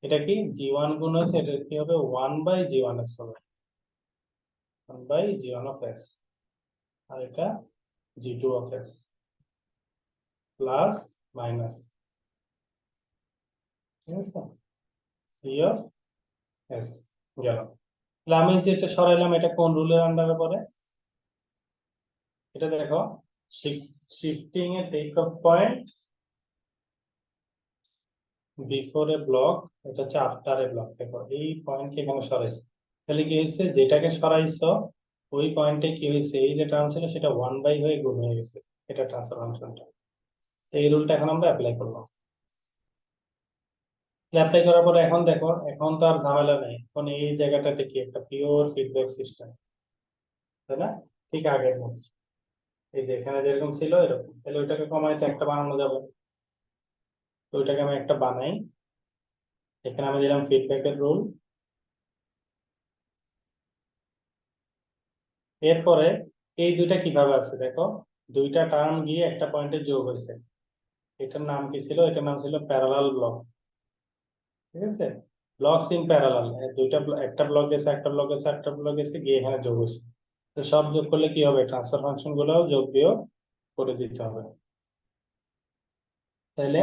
A: এটা কি g1 গুণ হয়েছে, এটা কি হবে 1/g1s হবে, 1/g1 of s, আর এটা g2 of s plus minus, ঠিক আছে, c of s গেল। তাহলে আমি যেটা সরাইলাম এটা কোন রুলের আন্ডারে পড়ে, এটা দেখো shifting a take off point before a block, এটা হচ্ছে আফটার এ ব্লক। দেখো এই পয়েন্টকে এখানে সরাইছে, তাহলে কি হয়েছে যেটাকে সরাইছো ওই পয়েন্টে কি হয়েছে এই যে টার্ম ছিল সেটা 1/, হয়ে গুণ হয়ে গেছে, এটা ট্রান্সফার ফাংশনটা। এই রুলটা এখন আমরা অ্যাপ্লাই করবো। অ্যাপ্লাই করার পরে এখন দেখো, এখন তো আর ঝামেলা নেই, এখন এই জায়গাটাতে কি একটা পিওর ফিডব্যাক সিস্টেম, তাই না? ঠিক আগের মতো, এই যে এখানে যেরকম ছিল এরকম, তাহলে ওইটাকে কমাইতে একটা বানানো যাবে। তো ওইটাকে আমি একটা বানাই, এখানে আমি দিলাম ফিডব্যাকের রুল। এরপরে এই দুইটা কিভাবে আছে দেখো, দুইটা টার্ম গিয়ে একটা পয়েন্টে যোগ হয়েছে। এটার নাম কি ছিল? এটার নাম ছিল প্যারালাল ব্লক। ঠিক আছে, ব্লকস ইন প্যারালাল, দুইটা একটা ব্লক গেছে, একটা ব্লক গেছে, একটা ব্লক গেছে, গিয়ে এখানে যোগ হয়েছে। তো সব যোগ করলে কি হবে? ট্রান্সফার ফাংশন গুলোও যোগ বিয়োগ করে দিতে হবে, তাইলে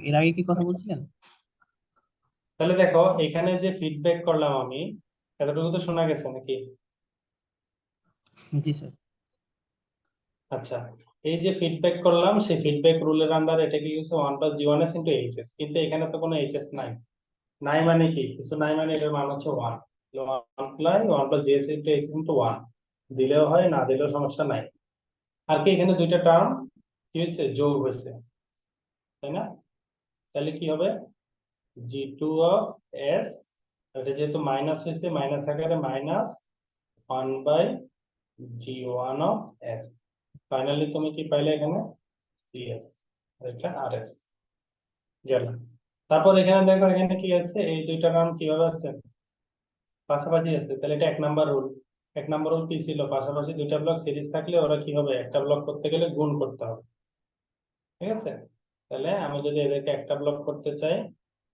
B: এর আগে কি কথা বলছিলেন?
A: তাহলে দেখো এখানে যে ফিডব্যাক করলাম আমি, এতটুকু তো শোনা গেছে নাকি?
B: জি স্যার।
A: আচ্ছা, এই যে ফিডব্যাক করলাম, সেই ফিডব্যাক রুলের আন্ডার এটা কি হচ্ছে 1+G1s ইন্টু এইচএস, কিন্তু এখানে তো কোনো এইচএস নাই। নাই মানে কি? কিছু নাই মানে এটার মান হচ্ছে 1, 1+Gs ইন্টু এইচএস ইন্টু 1 দিলেও হয়, না দিলেও সমস্যা নাই। আর কি এখানে দুইটা টার্ম কি হয়েছে? যোগ হয়েছে, তাই না? তাহলে কি হবে? G2 of s, এটা যেহেতু মাইনাস হয়েছে, মাইনাস আকারে minus 1/G1 of s। Finally তুমি কি পাইলে এখানে? সিএস, এটা আরএস গেল। তারপর এখানে দেখো, এখানে কি আছে? এই দুইটা নাম কিভাবে আছে? পাশাপাশি আছে, তাহলে এটা 1 নাম্বার রুল। 1 নাম্বার রুল কি ছিল? পাশাপাশি দুইটা ব্লক সিরিজ থাকলে ওরা কি হবে? একটা ব্লক করতে গেলে গুণ করতে হবে। ঠিক আছে, তাহলে আমি যদি এদেরকে একটা ব্লক করতে চাই,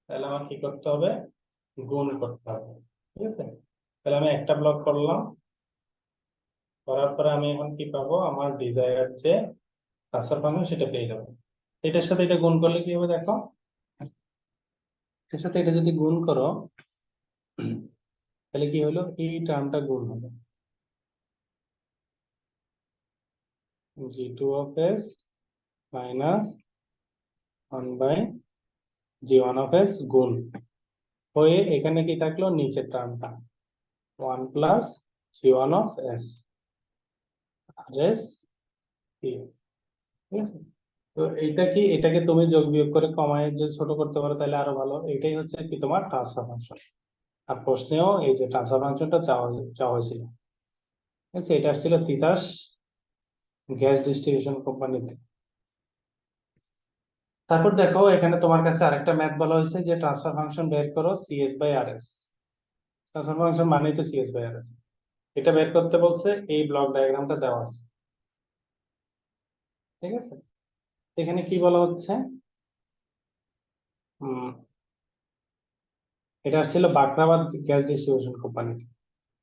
A: তাহলে আমার কি করতে হবে? গুণ করতে হবে। ঠিক আছে, তাহলে আমি একটা ব্লক করলাম, করার পরে আমি এখন কি পাবো? আমার ডিজায়ার যে ট্রান্সফার ফাংশন সেটা পেয়ে যাবো। এটার সাথে এটা গুণ করলে কি হবে দেখো, এটার সাথে এটা যদি গুণ করো, তাহলে কি হলো? এই টার্মটা গুণ হবে, G2 of s minus 1/G1 of s গুণ হয়ে এখানে কি থাকলো? নিচের টার্মটা 1+G1 of s rs, ঠিক আছে। তো এইটা কি, এটাকে তুমি যোগ বিয়োগ করে কমায় যে ছোট করতে পারো তাহলে আরো ভালো। এটাই হচ্ছে কি তোমার ট্রান্সফার ফাংশন। আর প্রশ্নেও এই যে ট্রান্সফার ফাংশনটা চাওয়া চাওয়া হয়েছিল। ঠিক আছে, এটা আসছিল তিতাস গ্যাস ডিস্ট্রিবিউশন কোম্পানিতে। তারপর দেখো এখানে তোমার কাছে আরেকটা ম্যাথ বলা হয়েছে যে ট্রান্সফার ফাংশন বের করো CS/RS। ট্রান্সফার ফাংশন মানেই তো CS/RS। এটা বের করতে বলছে, এই ব্লক ডায়াগ্রামটা দেওয়া আছে। ঠিক আছে, এখানে কি বলা হচ্ছে? উম এটা আসছিল বাখরাবাদ গ্যাস ডিস্ট্রিবিউশন কোম্পানিতে।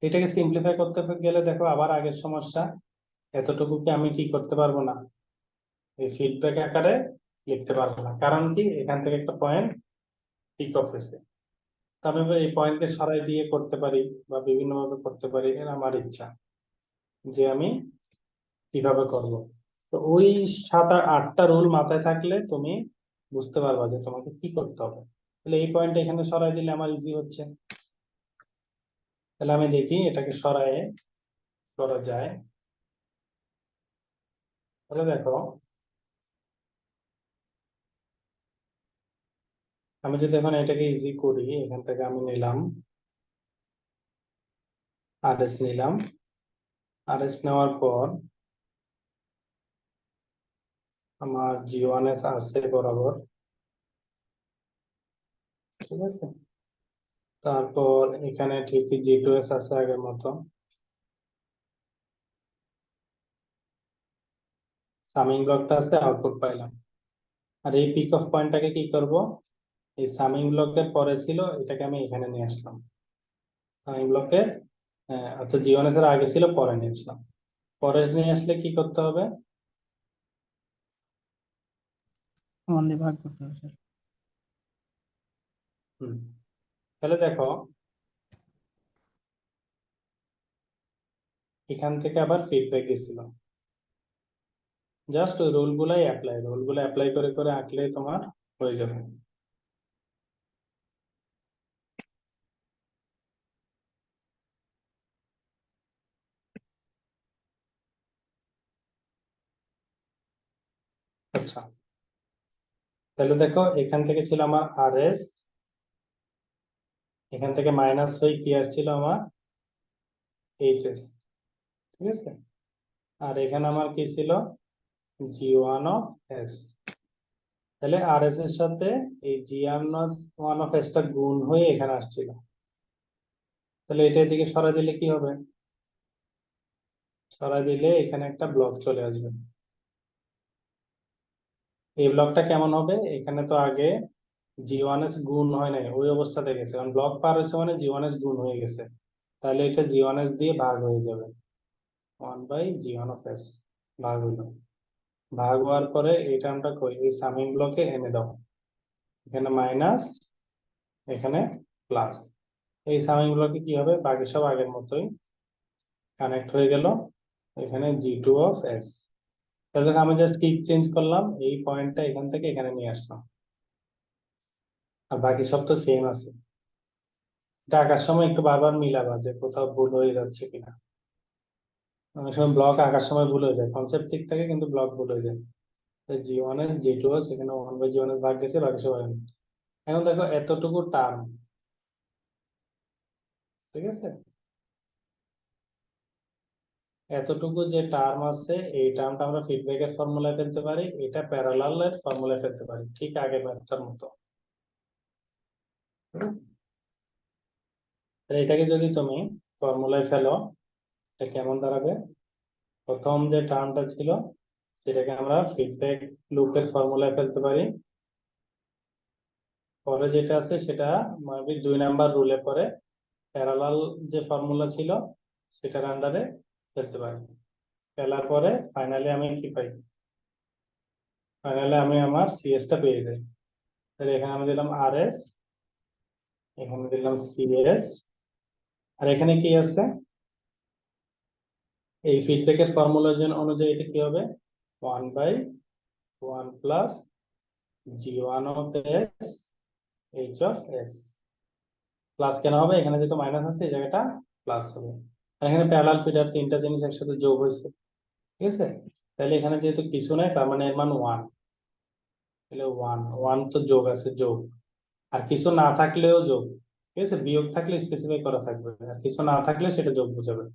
A: এটাকে সিম্পলিফাই করতে গেলে দেখো আবার আগের সমস্যা, এতটুকুকে আমি কি করতে পারবো না, এই ফিডব্যাক আকারে লিখতে পারবো না। কারণ কি? এখান থেকে একটা পয়েন্ট পিক অফ হয়েছে। তো আমি এই পয়েন্টকে সরাই দিয়ে করতে পারি বা বিভিন্ন ভাবে করতে পারি, এটা আমার ইচ্ছা যে আমি কিভাবে করব। তো ওই 7-8টা রুল মাথায় থাকলে তুমি বুঝতে পারবা যে তোমাকে কি করতে হবে। তাহলে এই পয়েন্টটা এখানে সরাই দিলে আমার ইজি হচ্ছে। তাহলে আমি দেখি এটাকে সরায়ে করা যায়। তাহলে দেখো, আমি যদি এখন এটাকে ইজি করি, এখান থেকে আমি নিলাম আরএস, নিলাম আরএস নেওয়ার পর আমার G1s আছে বরাবর। ঠিক আছে, তারপর এখানে ঠিকই G2s আছে আগের মতো। সামিং ব্লকটা আছে, আউটপুট পাইলাম। আর এই পিক অফ পয়েন্টটাকে কি করব? এই সামিং ব্লকের পরে ছিল, এটাকে আমি এখানে নিয়ে আসলাম। সামিং ব্লকে অর্থাৎ জি ওয়ান এস এর আগে ছিল, পরে নিয়েছিলাম। পরে নিয়ে আসলে কি করতে হবে?
B: 1 দিয়ে ভাগ করতে হবে স্যার।
A: হুম, তাহলে দেখো এখান থেকে আবার ফিডব্যাক গেছিল, জাস্ট ওই রোলগুলো অ্যাপ্লাই করে করে আঁকলেই তোমার হয়ে যাবে। আচ্ছা, তাহলে দেখো এখান থেকে ছিল আমার আর এস, এখান থেকে মাইনাস হয়ে কি আসছিল আমার এইচ এস, ঠিক আছে। আর এখানে আমার কি ছিল? জি ওয়ান অফ এস। তাহলে আর এস এর সাথে এই জি ওয়ান অফ এস টা গুণ হয়ে এখানে আসছিল। তাহলে এটা এদিকে সরাই দিলে কি হবে? সরাই দিলে এখানে একটা ব্লক চলে আসবে। এই ব্লকটা কেমন হবে? এখানে তো আগে জি ওয়ান এস গুণ হয় নাই, ওই অবস্থাতে গেছে, কারণ ব্লক পার হয়েছে মানে জি ওয়ান এস গুণ হয়ে গেছে। তাহলে এটা জি ওয়ান এস দিয়ে ভাগ হয়ে যাবে, 1/G1 of S ভাগ হইলো। ভাগ হওয়ার পরে এই টার্মটা কই, এই সামিং ব্লকে এনে দাও, এখানে মাইনাস, এখানে প্লাস। এই সামিং ব্লকে কি হবে? বাকি সব আগের মতোই কানেক্ট হয়ে গেল, এখানে G2 of S। তাহলে আমি জাস্ট কি চেঞ্জ করলাম, এই পয়েন্টটা এখান থেকে এখানে নিয়ে আসলাম, আর বাকি সব তো সেম আছে। এটা আঁকার সময় একটু বারবার মিলাবা যে কোথাও ভুল হয়ে যাচ্ছে কিনা। অনেক সময় ব্লক আঁকার সময় ভুল হয়ে যায়, কনসেপ্ট ঠিক থাকে কিন্তু ব্লক ভুল হয়ে যায়। G1S G2S এখানে 1/G1S ভাগ গেছে, বাকি সবাই এমন। এখন দেখো এতটুকু টার্ম, ঠিক আছে, এতটুকু যে টার্ম আছে এই টার্মটা আমরা ফিডব্যাকের ফর্মুলায় ফেলতে পারি, এটা প্যারালাল এর ফর্মুলায় ফেলতে পারি, ঠিক আগের ম্যাথটার মতো। হুম? তাহলে এটাকে যদি তুমি ফর্মুলায় ফেলো, এটা কেমন দাঁড়াবে? প্রথম যে টার্মটা ছিল সেটাকে আমরা ফিডব্যাক লুপের ফর্মুলায় ফেলতে পারি, পরে যেটা আছে সেটা মানে 2 নাম্বার রুলে পরে প্যারালাল যে ফর্মুলা ছিল সেটার আন্ডারে ফেলতে পারি। ফেলার পরে ফাইনালি আমি কি পাই? ফাইনালি আমি আমার সিএস টা পেয়ে যাই। তাহলে এখানে আমি দিলাম আর এস, এখানে দিলাম সিএস, আর এখানে কি আছে? এই ফিডব্যাকের ফর্মুলা অনুযায়ী এটা কি হবে? 1/1 plus G1 of S H of S। Plus কেন হবে? এখানে যেহেতু মাইনাস আছে এই জায়গাটা প্লাস হবে। আর এখানে প্যারালাল ফিডার তিনটা জিনিস একসাথে যোগ হয়েছে, ঠিক আছে। তাহলে এখানে যেহেতু কিছু নাই তার মানে এর মান 1, তাহলে 1 তো যোগ আছে, যোগ। আর কিছু না থাকলেও যোগ, ঠিক আছে, বিয়োগ থাকলে স্পেসিফাই করা থাকবে, আর কিছু না থাকলে সেটা যোগ বোঝাবে।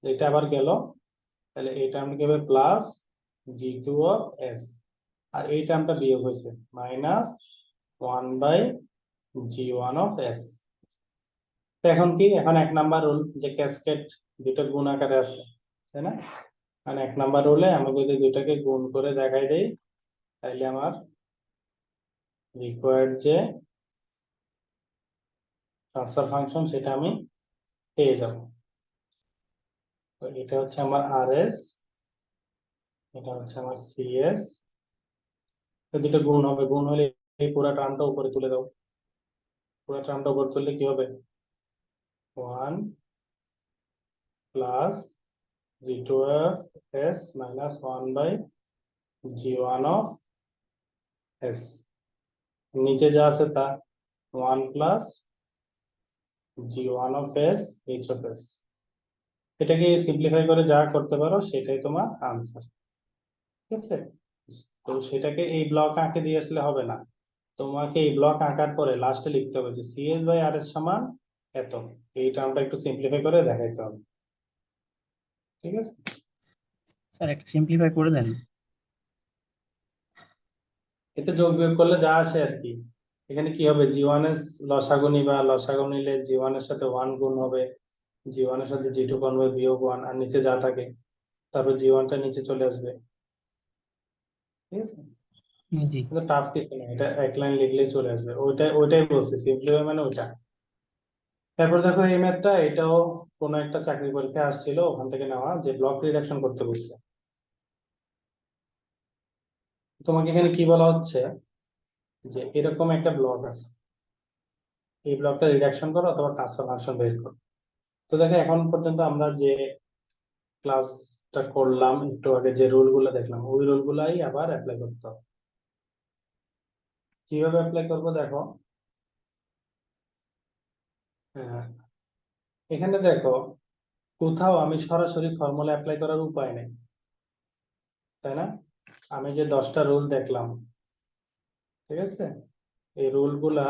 A: এটা আবার গেল, তাহলে এই টার্মটা কি হবে? প্লাস G2 of S, আর এই টার্মটা বিয়োগ হয়েছে, মাইনাস 1/G1 of S। তো এখন কি, এখন 1 নাম্বার রুল যে ক্যাসকেড দুটো গুণ আকারে আছে, তাই না? মানে 1 নাম্বার রুলে আমি যদি দুটাকে গুণ করে দেখাই দেই, তাহলে আমার রিকোয়ার্ড যে ট্রান্সফার ফাংশন সেটা আমি পেয়ে যাব। তো এটা হচ্ছে আমার আর এস, এটা হচ্ছে আমার সিএস, দুটো গুণ হবে, গুণ হলে এই পুরো টার্মটা উপরে তুলে দাও। পুরো টার্মটা উপরে তুললে কি হবে? 1 plus G2 of S minus 1/G1 of S। নিচে যা আছে তা 1 plus G1 of S H of S। এটাকে সিম্পলিফাই করে যা করতে পারো সেটাই তোমার আনসার, ঠিক আছে। তো সেটাকে এই ব্লক আঁকে দিয়ে আসলে হবে না, তোমাকে এই ব্লক আঁকার পরে লাস্টে লিখতে হবে যে CS/RS সমান এত। এই টার্মটা একটু সিম্পলিফাই করে দেখাইতে হবে, ঠিক আছে।
B: স্যার একটু সিম্পলিফাই করে দেন।
A: এতে যোগ বিয়োগ করলে যা আসে আর কি। এখানে কি হবে? G1S লসাগু নিবা, লসাগু নিলে G1 এর সাথে 1 গুণ হবে, G1 এর সাথে G2 গুণ হবে, বিয়োগ 1, আর নিচে যা থাকে তারপর G1 টা নিচে চলে আসবে, ঠিক আছে।
B: জি।
A: এটা টাফ কিছু না, এটা এক লাইন লিখলেই চলে আসবে। ওইটাই ওইটাই বলছি, সিম্পলিফাই মানে ওইটা। তারপর দেখো এই ম্যাথটা, এটাও কোনো একটা চাকরি পরীক্ষা আসছিল, ওখান থেকে নেওয়া, যে ব্লক রিডাকশন করতে বলছে। তোমাকে এখানে কি বলা হচ্ছে, যে এরকম একটা ব্লক আছে, এই ব্লকটা রিডাকশন করো অথবা ট্রান্সফার ফাংশন বের করো। তো দেখো এখন পর্যন্ত আমরা যে ক্লাসটা করলাম, একটু আগে যে রুল গুলো দেখলাম, ওই রুল গুলাই আবার অ্যাপ্লাই করতে হবে। কিভাবে অ্যাপ্লাই করবো দেখো, আহ, এখানে দেখো কোথাও আমি সরাসরি ফর্মুলা অ্যাপ্লাই করার উপায় নেই, তাই না? আমি যে 10টা রুল দেখলাম, ঠিক আছে, এই রুল গুলা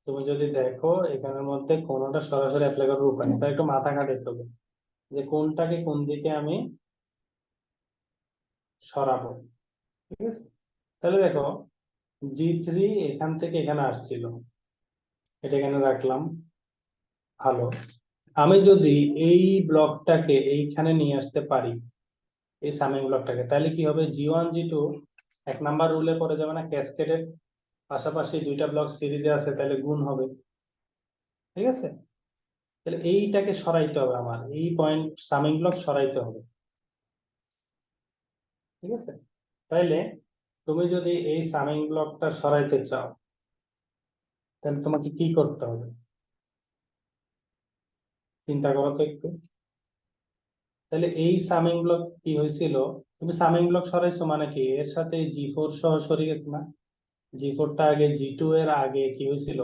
A: তুমি যদি দেখো, এখানের মধ্যে কোনোটা সরাসরি অ্যাপ্লাই করার উপায় নেই, তাই একটু মাথা খাটাইতে হবে যে কোনটাকে কোন দিকে আমি সরাবো। ঠিক আছে, তাহলে দেখো G3 এখান থেকে এখানে আসছিল, এটা এখানে রাখলাম। ভালো, আমি যদি এই ব্লকটাকে এইখানে নিয়ে আসতে পারি, এই সামিং ব্লকটাকে, তাহলে কি হবে, G1 G2 1 নাম্বার রুলে পড়ে যাবে না, ক্যাসকেডের পাশাপাশি দুইটা ব্লক সিরিজে আছে, তাহলে গুণ হবে। ঠিক আছে, তাহলে এইটাকে সরাইতে হবে, আমার এই পয়েন্ট সামিং ব্লক সরাইতে হবে। ঠিক আছে, তাইলে তুমি যদি এই সামিং ব্লকটা সরাইতে চাও, তাহলে তোমাকে কি করতে হবে, চিন্তা করো তো একটু। তাহলে এই সামিং ব্লক কি হয়েছিল, তুমি সামিং ব্লক সরাইছো মানে কি, এর সাথে G4 সহ সরে গেছে না। G4টা আগে G2 এর আগে কি হয়েছিল,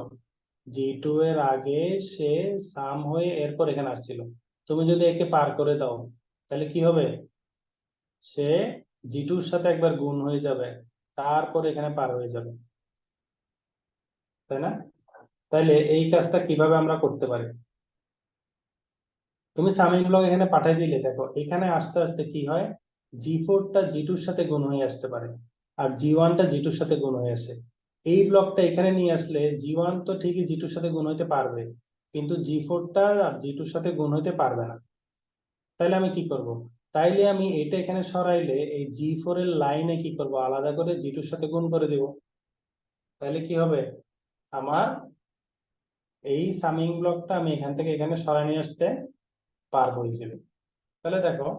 A: G2 এর আগে সে সাম হয়ে এরপর এখানে আসছিল। তুমি যদি একে পার করে দাও, তাহলে কি হবে, সে G2 এর সাথে একবার গুণ হয়ে যাবে, তারপর এখানে পার হয়ে যাবে, তাই না? তাইলে এই কাজটা কিভাবে আমরা করতে পারি, তুমি সামিং ব্লক এখানে পাঠাই দিলে, দেখো এখানে আস্তে আস্তে কি হয়, G4টা G2 এর সাথে গুণ হয়ে আসতে পারে, আর G1টা G2 এর সাথে গুণ হয়ে আসে। এই ব্লকটা এখানে নিয়ে আসলে G1 তো ঠিকই G2 এর সাথে গুণ হইতে পারবে, কিন্তু G4টা আর G2 এর সাথে গুণ হইতে পারবে না। তাইলে আমি কি করব, তাইলে আমি এটা এখানে সরাইলে এই G4 এর লাইনে কি করব, আলাদা করে G2 এর সাথে গুণ করে দিব। তাহলে কি হবে, আমার এই সামিং ব্লকটা আমি এখান থেকে এখানে সরাই নিয়ে আসতে পারবো ইজিলি। তাহলে দেখো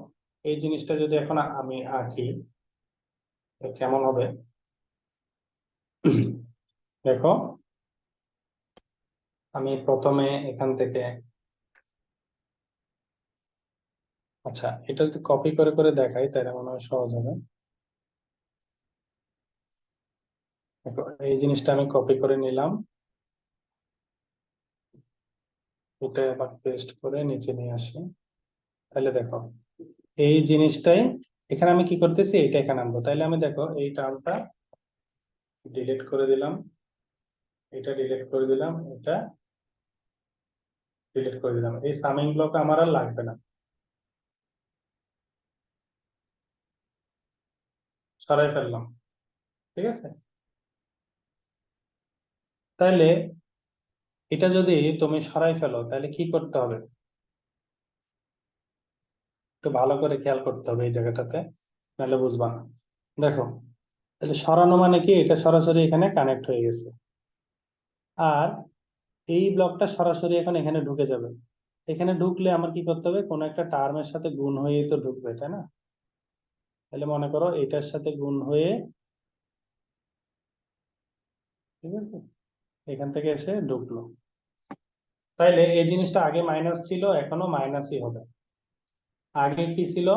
A: এই জিনিসটা যদি এখন আমি আঁকি, তো কেমন হবে, দেখো আমি প্রথমে এখান থেকে, আচ্ছা এটা যদি কপি করে করে দেখাই তাহলে মনে হয় সহজ হবে। দেখো এই জিনিসটা আমি কপি করে নিলাম, এটা আবার পেস্ট করে নিচে নিয়ে আসি। তাহলে দেখো এই জিনিসটাই এখানে আমি কি করতেছি, এটা এখানে আনবো, তাইলে আমি দেখো এই টার্মটা ডিলিট করে দিলাম, এটা ডিলিট করে দিলাম, এটা ডিলিট করে দিলাম, এই সামিং ব্লক আমার আর লাগবে না, সরাই ফেললাম। ঠিক আছে, তাহলে এটা যদি তুমি সরাই ফেলো, তাহলে কি করতে হবে, একটু ভালো করে খেয়াল করতে হবে এই জায়গাটাতে, নাহলে বুঝবা না। দেখো, তাহলে সরানো মানে কি, এটা সরাসরি এখানে কানেক্ট হয়ে গেছে, আর এই ব্লকটা সরাসরি এখন এখানে ঢুকে যাবে। এখানে ঢুকলে আমার কি করতে হবে, কোনো একটা টার্মের সাথে গুণ হয়ে তো ঢুকবে, তাই না? তাহলে মনে করো এটার সাথে গুণ হয়ে, ঠিক আছে, এখান থেকে এসে ঢুকলো। তাইলে এই জিনিসটা আগে মাইনাস ছিল, এখনো মাইনাসই হবে। আগে কি ছিল,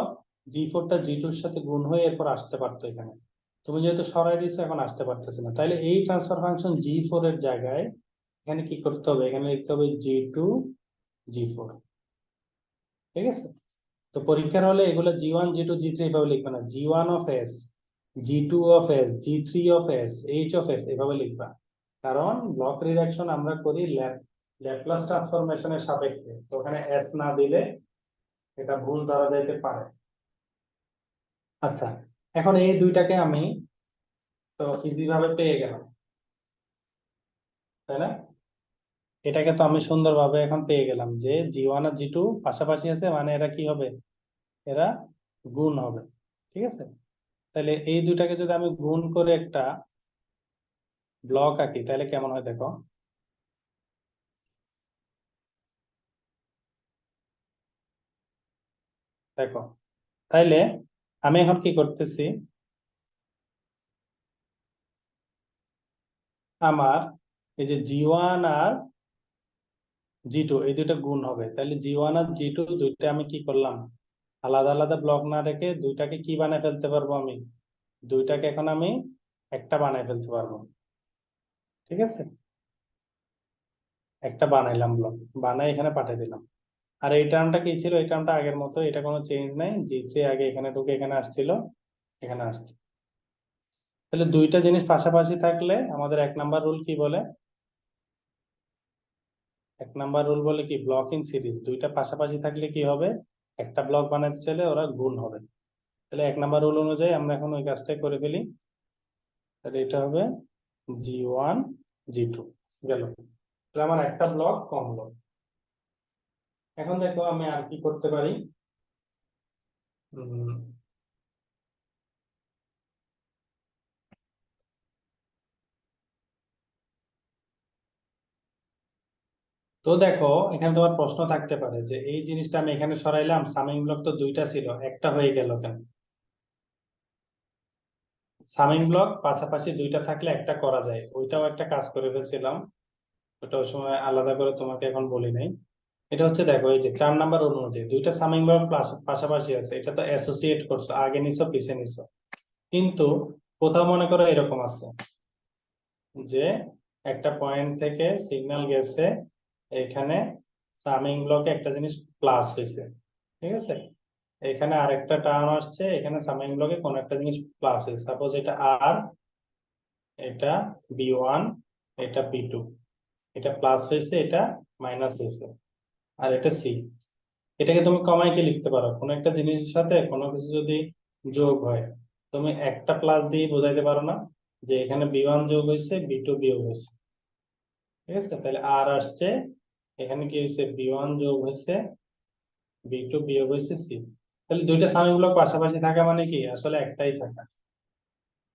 A: G4টা G2 এর সাথে গুণ হয়ে এরপর আসতে পারতো এখানে, তুমি যেহেতু সরাই দিছো এখন আসতে পারতেছে না, তাইলে এই ট্রান্সফার ফাংশন G4 এর জায়গায় এখানে কি করতে হবে, এখানে লিখতে হবে G2 G4। ঠিক আছে, তো পরীক্ষার হলে এগুলো G1 G2 G3 এভাবে লিখবে না, G1 of S, G2 of S, G3 of S, H of S এভাবে লিখবা। কারণ ব্লক রিডাকশন আমরা করি ল্যাপ্লাস ট্রান্সফরমেশনের সাপেক্ষে, তো ওখানে এস না দিলে এটা ভুল ধরা যাইতে পারে। আচ্ছা, এখন এই দুইটাকে আমি তো ইজি ভাবে পেয়ে গেলাম, তাই না? এটাকে তো আমি সুন্দরভাবে এখন পেয়ে গেলাম যে G1 আর G2 পাশাপাশি আছে, মানে এরা কি হবে, এরা গুণ হবে। ঠিক আছে, তাহলে এই দুইটাকে যদি আমি গুণ করে একটা ব্লক আঁকি, তাহলে কেমন হয় দেখো, দেখো, তাইলে আমি এখন কি করতেছি, আমার এই যে G1 আর G2 এই দুটো গুণ হবে, তাহলে G1 আর G2 দুইটা আমি কি করলাম, আলাদা আলাদা ব্লক না রেখে দুইটাকে কি বানায় ফেলতে পারবো, আমি দুইটাকে এখন আমি একটা বানায় ফেলতে পারবো। ঠিক আছে, একটা বানাইলাম ব্লক, বানাই এখানে পাঠিয়ে দিলাম। আর এই টার্মটা কি ছিল, এই টার্মটা আগের মতো, এটা কোনো চেঞ্জ নাই, G3 আগে এখানে ঢুকে এখানে আসছিল, এখানে আসছে। তাহলে দুইটা জিনিস পাশাপাশি থাকলে আমাদের 1 নাম্বার রুল কি বলে, 1 নাম্বার রুল বলে কি, ব্লক ইন সিরিজ, দুইটা পাশাপাশি থাকলে কি হবে, একটা ব্লক বানাতে চাইলে ওরা গুণ হবে। তাহলে 1 নাম্বার রুল অনুযায়ী আমরা এখন ওই কাজটাই করে ফেলি। তাহলে এটা হবে G1 G2 গেল, তাহলে আমার একটা ব্লক কমলো। এখন দেখো আমি আর কি করতে পারি, উম, তো দেখো এখানে তোমার প্রশ্ন থাকতে পারে যে এই জিনিসটা আমি এখানে সরাইলাম, সামিং ব্লক তো দুইটা ছিল, একটা হয়ে গেল কেন? সামিং ব্লক পাশাপাশি দুইটা থাকলে একটা করা যায়, ওইটাও একটা কাজ করে ফেলছিলাম, ওটা ওই সময় আলাদা করে তোমাকে এখন বলি নাই। এটা হচ্ছে দেখো, এই যে 4 নাম্বার অনুযায়ী দুইটা সামিং ব্লক পাশাপাশি আছে, এটা তো অ্যাসোসিয়েট করছো, আগে নিছো পিছে নিছো, কিন্তু কোথাও মনে করো এরকম আছে যে একটা পয়েন্ট থেকে সিগন্যাল গেছে, এখানে সামিং ব্লকে একটা জিনিস প্লাস হয়েছে, ঠিক আছে, এখানে আরেকটা টার্ম আসছে, এখানে সামিং ব্লকে কোন একটা জিনিস প্লাস হয়েছে, সাপোজ এটা আর, এটা B1, এটা B2, এটা প্লাস হয়েছে, এটা মাইনাস হয়েছে, আর এটা সি। এটাকে তুমি কমায় কি লিখতে পারো, কোন একটা জিনিসের সাথে কোনো কিছু যদি যোগ হয়, তুমি একটা প্লাস দিয়ে বোঝাইতে পারো না যে এখানে B1 যোগ হয়েছে B2 বিয়োগ হয়েছে। ঠিক আছে, তাহলে আর আসছে, এখানে কি হয়েছে, B1 যোগ হয়েছে B2 বিয়োগ হয়েছে সি। তাহলে দুইটা সামিং ব্লক পাশাপাশি থাকা মানে কি, আসলে একটাই থাকা।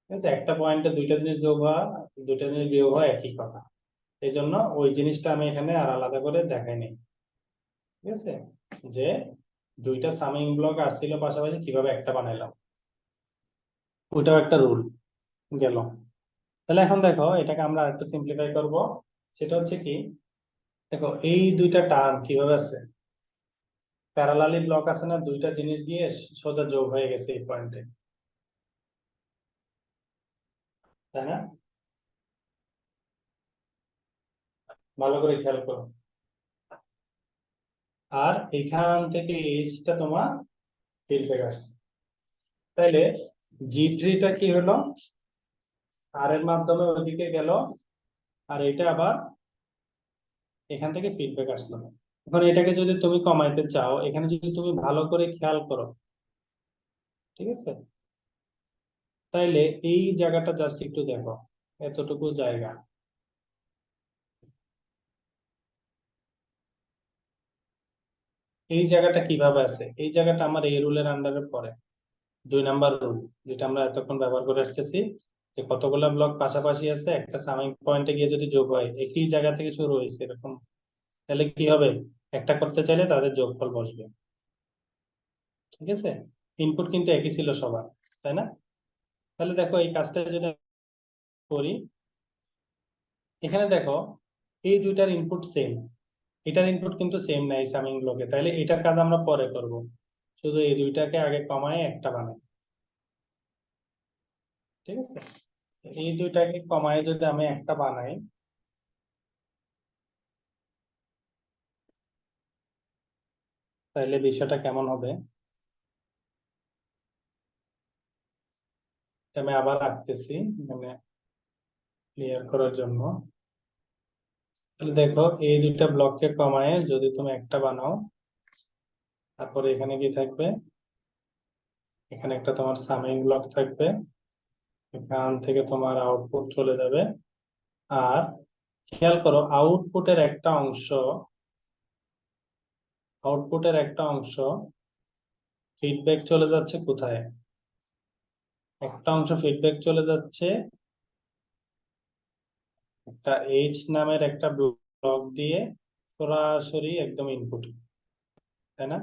A: ঠিক আছে, একটা পয়েন্টে দুইটা জিনিস যোগ হওয়া, দুইটা জিনিস বিয়োগ হওয়া একই কথা। এই জন্য ওই জিনিসটা আমি এখানে আর আলাদা করে দেখাই নাই। ঠিক আছে, যে দুইটা সামিং ব্লক আসছিল পাশাপাশি কিভাবে একটা বানাইলাম, ওইটাও একটা রুল গেল। তাহলে এখন দেখো এটাকে আমরা আরেকটু সিম্পলিফাই করব, সেটা হচ্ছে কি, দেখো এই দুইটা টার্ম কিভাবে আছে, প্যারালালি ব্লক আছে না, দুইটা জিনিস গিয়ে সোজা যোগ হয়ে গেছে এই পয়েন্টে, তাই না? ভালো করে খেয়াল করো। আর এখান থেকে এইচটা তোমার ফিডব্যাক আসছে, তাইলে G3টা কি হলো, আর এর মাধ্যমে ওইদিকে গেল, আর এটা আবার এখান থেকে ফিডব্যাক আসলো। এখন এটাকে যদি তুমি কমাইতে চাও, এখানে যদি তুমি ভালো করে খেয়াল করো, ঠিক আছে, তাইলে এই জায়গাটা জাস্ট একটু দেখো, এতটুকু জায়গা, এই জায়গাটা কিভাবে আছে, এই জায়গাটা আমার এই রুলের আন্ডারে পড়ে, 2 নাম্বার রুল, যেটা আমরা এতক্ষণ ব্যবহার করে আসতেছি, যে কতগুলা ব্লক পাশাপাশি আছে, একটা সামিং পয়েন্টে গিয়ে যদি যোগ হয়, একই জায়গা থেকে শুরু হয়েছে এরকম, তাহলে কি হবে, একটা করতে চাইলে তাদের যোগফল বসবে। ঠিক আছে, ইনপুট কিন্তু একই ছিল সবার, তাই না? তাহলে দেখো এই কাজটা যদি করি, এখানে দেখো এই দুইটার ইনপুট সেম, এটার ইনপুট কিন্তু সেম নাই সামিং ব্লকে, তাহলে এটার কাজ আমরা পরে করব, শুধু এই দুইটাকে আগে কমায় একটা বানাই। ঠিক আছে, এই দুইটাকে কমায় যদি আমি একটা বানাই, তাহলে বিষয়টা কেমন হবে, এটা আমি আবার রাখতেছি মানে ক্লিয়ার করার জন্য। তাহলে দেখো এই দুইটা ব্লককে কমায় যদি তুমি একটা বানাও, তারপরে এখানে কি থাকবে, এখানে একটা তোমার সামিং ব্লক থাকবে, এখান থেকে তোমার আউটপুট চলে যাবে। আর খেয়াল করো আউটপুটের একটা অংশ ফিডব্যাক চলে যাচ্ছে কোথায়, একটা অংশ ফিডব্যাক চলে যাচ্ছে একটা এইচ নামের একটা ব্লক দিয়ে সরাসরি একদম ইনপুট, তাই না?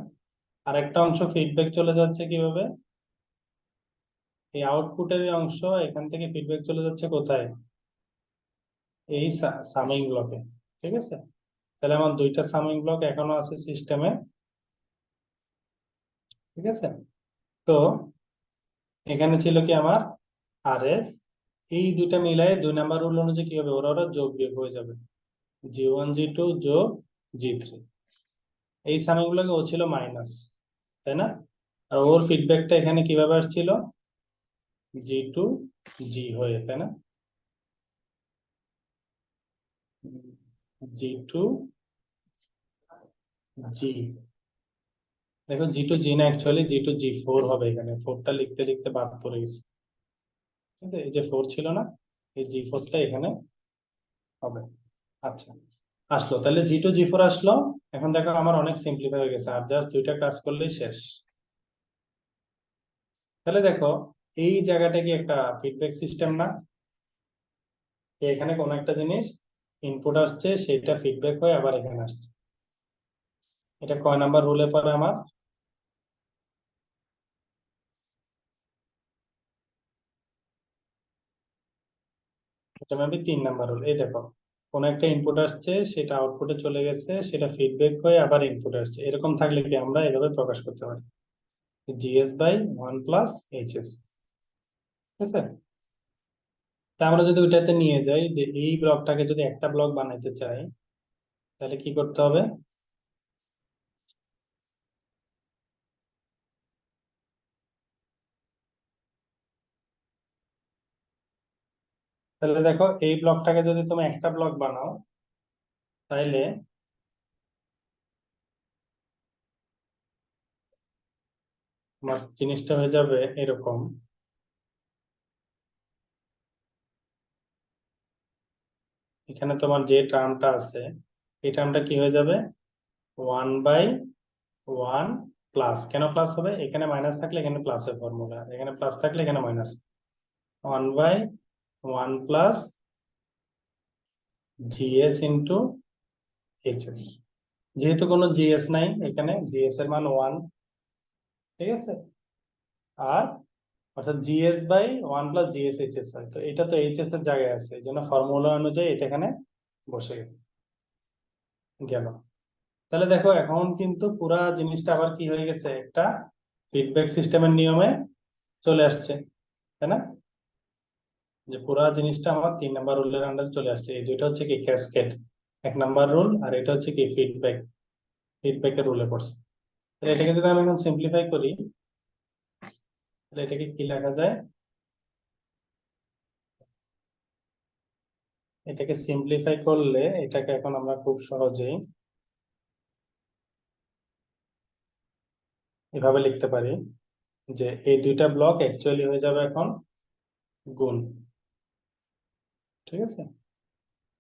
A: আর একটা অংশ ফিডব্যাক চলে যাচ্ছে কিভাবে, এই আউটপুটের অংশ এখান থেকে ফিডব্যাক চলে যাচ্ছে কোথায়, এই সামিং ব্লকে। ঠিক আছে, তাহলে আমার দুইটা সামিং ব্লক এখনো আছে সিস্টেমে। ঠিক আছে, তো এখানে ছিল কি আমার আরএস, এই দুইটা মিলাই 2 নাম্বার রুল অনুযায়ী কি হবে, ওরা ওরা যোগ বিয়োগ হয়ে যাবে, G1 G2 যোগ G3। এই সামিং গুলোকে ও ছিল মাইনাস, তাই না? আর ওর ফিডব্যাকটা এখানে কিভাবে আসছিল, G2 G হয়ে, তাই না? G2 G, দেখো G2 G না, অ্যাকচুয়ালি G2 G4 হবে, এখানে ফোরটা লিখতে লিখতে বাদ পড়ে গেছে। ঠিক আছে, এই যে 4 ছিল না, এই G4টা এখানে হবে। আচ্ছা, আসলো, তাহলে G2 G4 আসলো। এখন দেখো আমার অনেক সিম্পলিফাই হয়ে গেছে, আর জাস্ট দুইটা কাজ করলেই শেষ। তাহলে দেখো, এই জায়গাটা কি একটা ফিডব্যাক সিস্টেম না, এখানে কোন একটা জিনিস ইনপুট আসছে, সেটা ফিডব্যাক হয়ে আবার এখানে আসছে। এটা কয় নাম্বার রুলে পড়ে আমার, এটা মেবি 3 নাম্বার রুল। এই দেখো, কোন একটা ইনপুট আসছে, সেটা আউটপুটে চলে গেছে, সেটা ফিডব্যাক হয়ে আবার ইনপুট আসছে, এরকম থাকলে কি আমরা এভাবে প্রকাশ করতে পারি, GS/1 + HS। ঠিক আছে, তা আমরা যদি ওইটাতে নিয়ে যাই যে এই ব্লকটাকে যদি একটা ব্লক বানাইতে চাই, তাহলে কি করতে হবে, তাহলে দেখো এই ব্লকটাকে যদি তুমি একটা ব্লক বানাও, তাইলে আমার জিনিসটা হয়ে যাবে এরকম। এখানে তোমার যে টার্মটা আছে, এই টার্মটা কি হয়ে যাবে, 1/1 প্লাস, কেন প্লাস হবে, এখানে মাইনাস থাকলে এখানে প্লাসের ফর্মুলা, এখানে প্লাস থাকলে এখানে মাইনাস, 1/1 প্লাস GS × HS। যেহেতু কোনো GS নাই এখানে, GS এর মান 1। ঠিক আছে, আর অর্থাৎ GS/1 + GS/HS হয়, তো এটা তো HS এর জায়গায় আছে, এই জন্য ফর্মুলা অনুযায়ী এটা এখানে বসে গেছে, গেল। তাহলে দেখো এখন কিন্তু পুরা জিনিসটা আবার কি হয়ে গেছে, একটা ফিডব্যাক সিস্টেমের নিয়মে চলে আসছে, তাই না? যে পুরা জিনিসটা আমার 3 নাম্বার রুলের আন্ডারে চলে আসছে। এই দুইটা হচ্ছে কি ক্যাসকেড, 1 নাম্বার রুল, আর এটা হচ্ছে কি ফিডব্যাকের রুলে পড়ছে। তাহলে এটাকে যদি আমি এখন সিম্পলিফাই করি, তাহলে এটাকে কি লেখা যায়, এটাকে সিম্পলিফাই করলে এটাকে এখন আমরা খুব সহজেই এভাবে লিখতে পারি যে এই দুইটা ব্লক অ্যাকচুয়ালি হয়ে যাবে এখন গুণ। ঠিক আছে,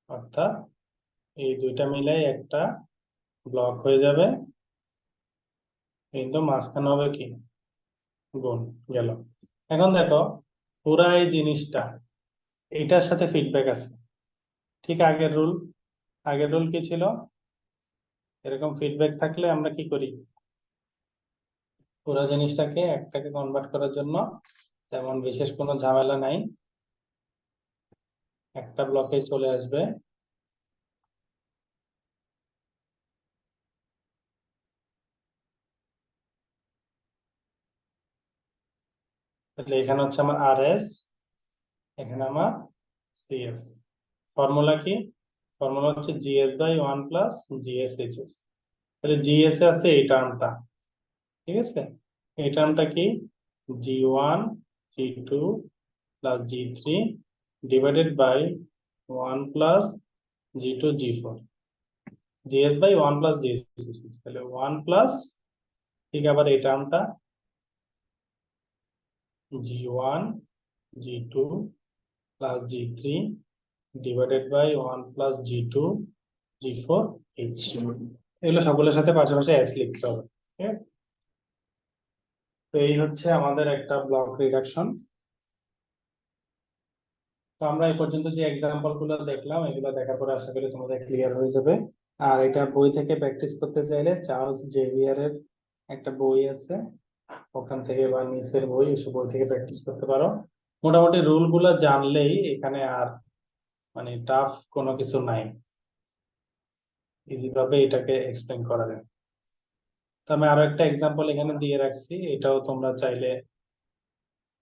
A: অর্থাৎ এই দুইটা মিলাই একটা ব্লক হয়ে যাবে, কিন্তু মাঝখানে হবে কি গুণ, গেল। এখন দেখো পুরা এই জিনিসটা এইটার সাথে ফিডব্যাক আছে, ঠিক আগের রুল কি ছিল, এরকম ফিডব্যাক থাকলে আমরা কি করি, পুরো জিনিসটাকে একটাকে কনভার্ট করার জন্য তেমন বিশেষ কোনো ঝামেলা নাই, একটা ব্লকে চলে আসবে। তাহলে এখানে হচ্ছে আমার RS, এখানে আমার CS। ফর্মুলা কি, ফর্মুলা হচ্ছে GS/1 + GS/HS। তাহলে GS এ আছে এই টার্মটা, ঠিক আছে, এই টার্মটা কি, G1 G2 + G3 divided by 1 + G2 G4, GS/1 + GS/HS। তাহলে 1 প্লাস, ঠিক আবার এই টার্মটা G1 G2 + G3 divided by 1 + G2 G4 H। এগুলো সকলের সাথে পাশাপাশি S লিখতে হবে। ঠিক আছে, তো এই হচ্ছে আমাদের একটা ব্লক রিডাকশন। তো আমরা এই পর্যন্ত যে এক্সাম্পল গুলো দেখলাম, এগুলো দেখার পরে আশা করি তোমাদের ক্লিয়ার হয়ে যাবে। আর এটা বই থেকে প্র্যাকটিস করতে চাইলে চার্লস জেভিয়ারের একটা বই আছে, ওখান থেকে বা নিচের বই, এসব বই থেকে প্র্যাকটিস করতে পারো। মোটামুটি রুল গুলা জানলেই এখানে আর মানে টাফ কোনো কিছু নাই, ইজি ভাবে এটাকে এক্সপ্লেন করা যায়। তো আমি আরো একটা এক্সাম্পল এখানে দিয়ে রাখছি, এটাও তোমরা চাইলে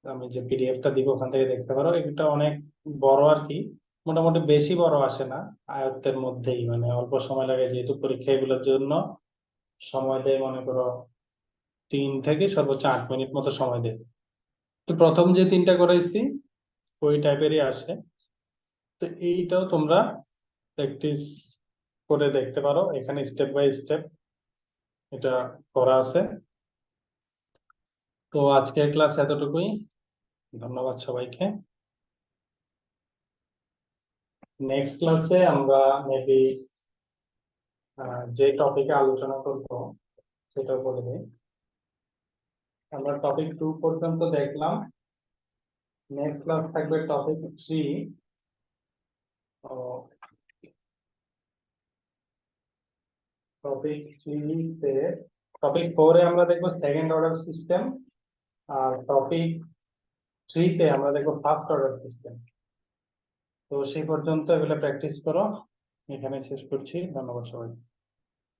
A: আমি যে পিডিএফটা দিব ওখান থেকে দেখতে পারো। এটা অনেক বড় আর কি, মোটামুটি বেশি বড় আসে না, আয়ত্তের মধ্যেই, মানে অল্প সময় লাগে, যেহেতু পরীক্ষা এগুলোর জন্য সময় দেয় মনে করো 3 থেকে সর্বোচ্চ 8 মিনিট মতো সময় দেয়। তো প্রথম যে 3টা করাইছি ওই টাইপেরই আসে। তো এইটাও তোমরা প্র্যাকটিস করে দেখতে পারো, এখানে স্টেপ বাই স্টেপ এটা করা আছে। তো আজকের ক্লাস এতটুকুই, ধন্যবাদ সবাইকে। নেক্সট ক্লাসে আমরা মেবি যে টপিকে আলোচনা করব সেটা বলে দিই। আমরা টপিক 2 পর্যন্ত দেখলাম, নেক্সট ক্লাস থাকবে টপিক 3। টপিক 3 তে, টপিক 4 এ আমরা দেখবো সেকেন্ড অর্ডার সিস্টেম, আর টপিক 3 তে আমরা দেখবো ফার্স্ট অর্ডার সিস্টেম। তো সেই পর্যন্ত এগুলো প্র্যাকটিস করো, এখানে শেষ করছি, ধন্যবাদ সবাই।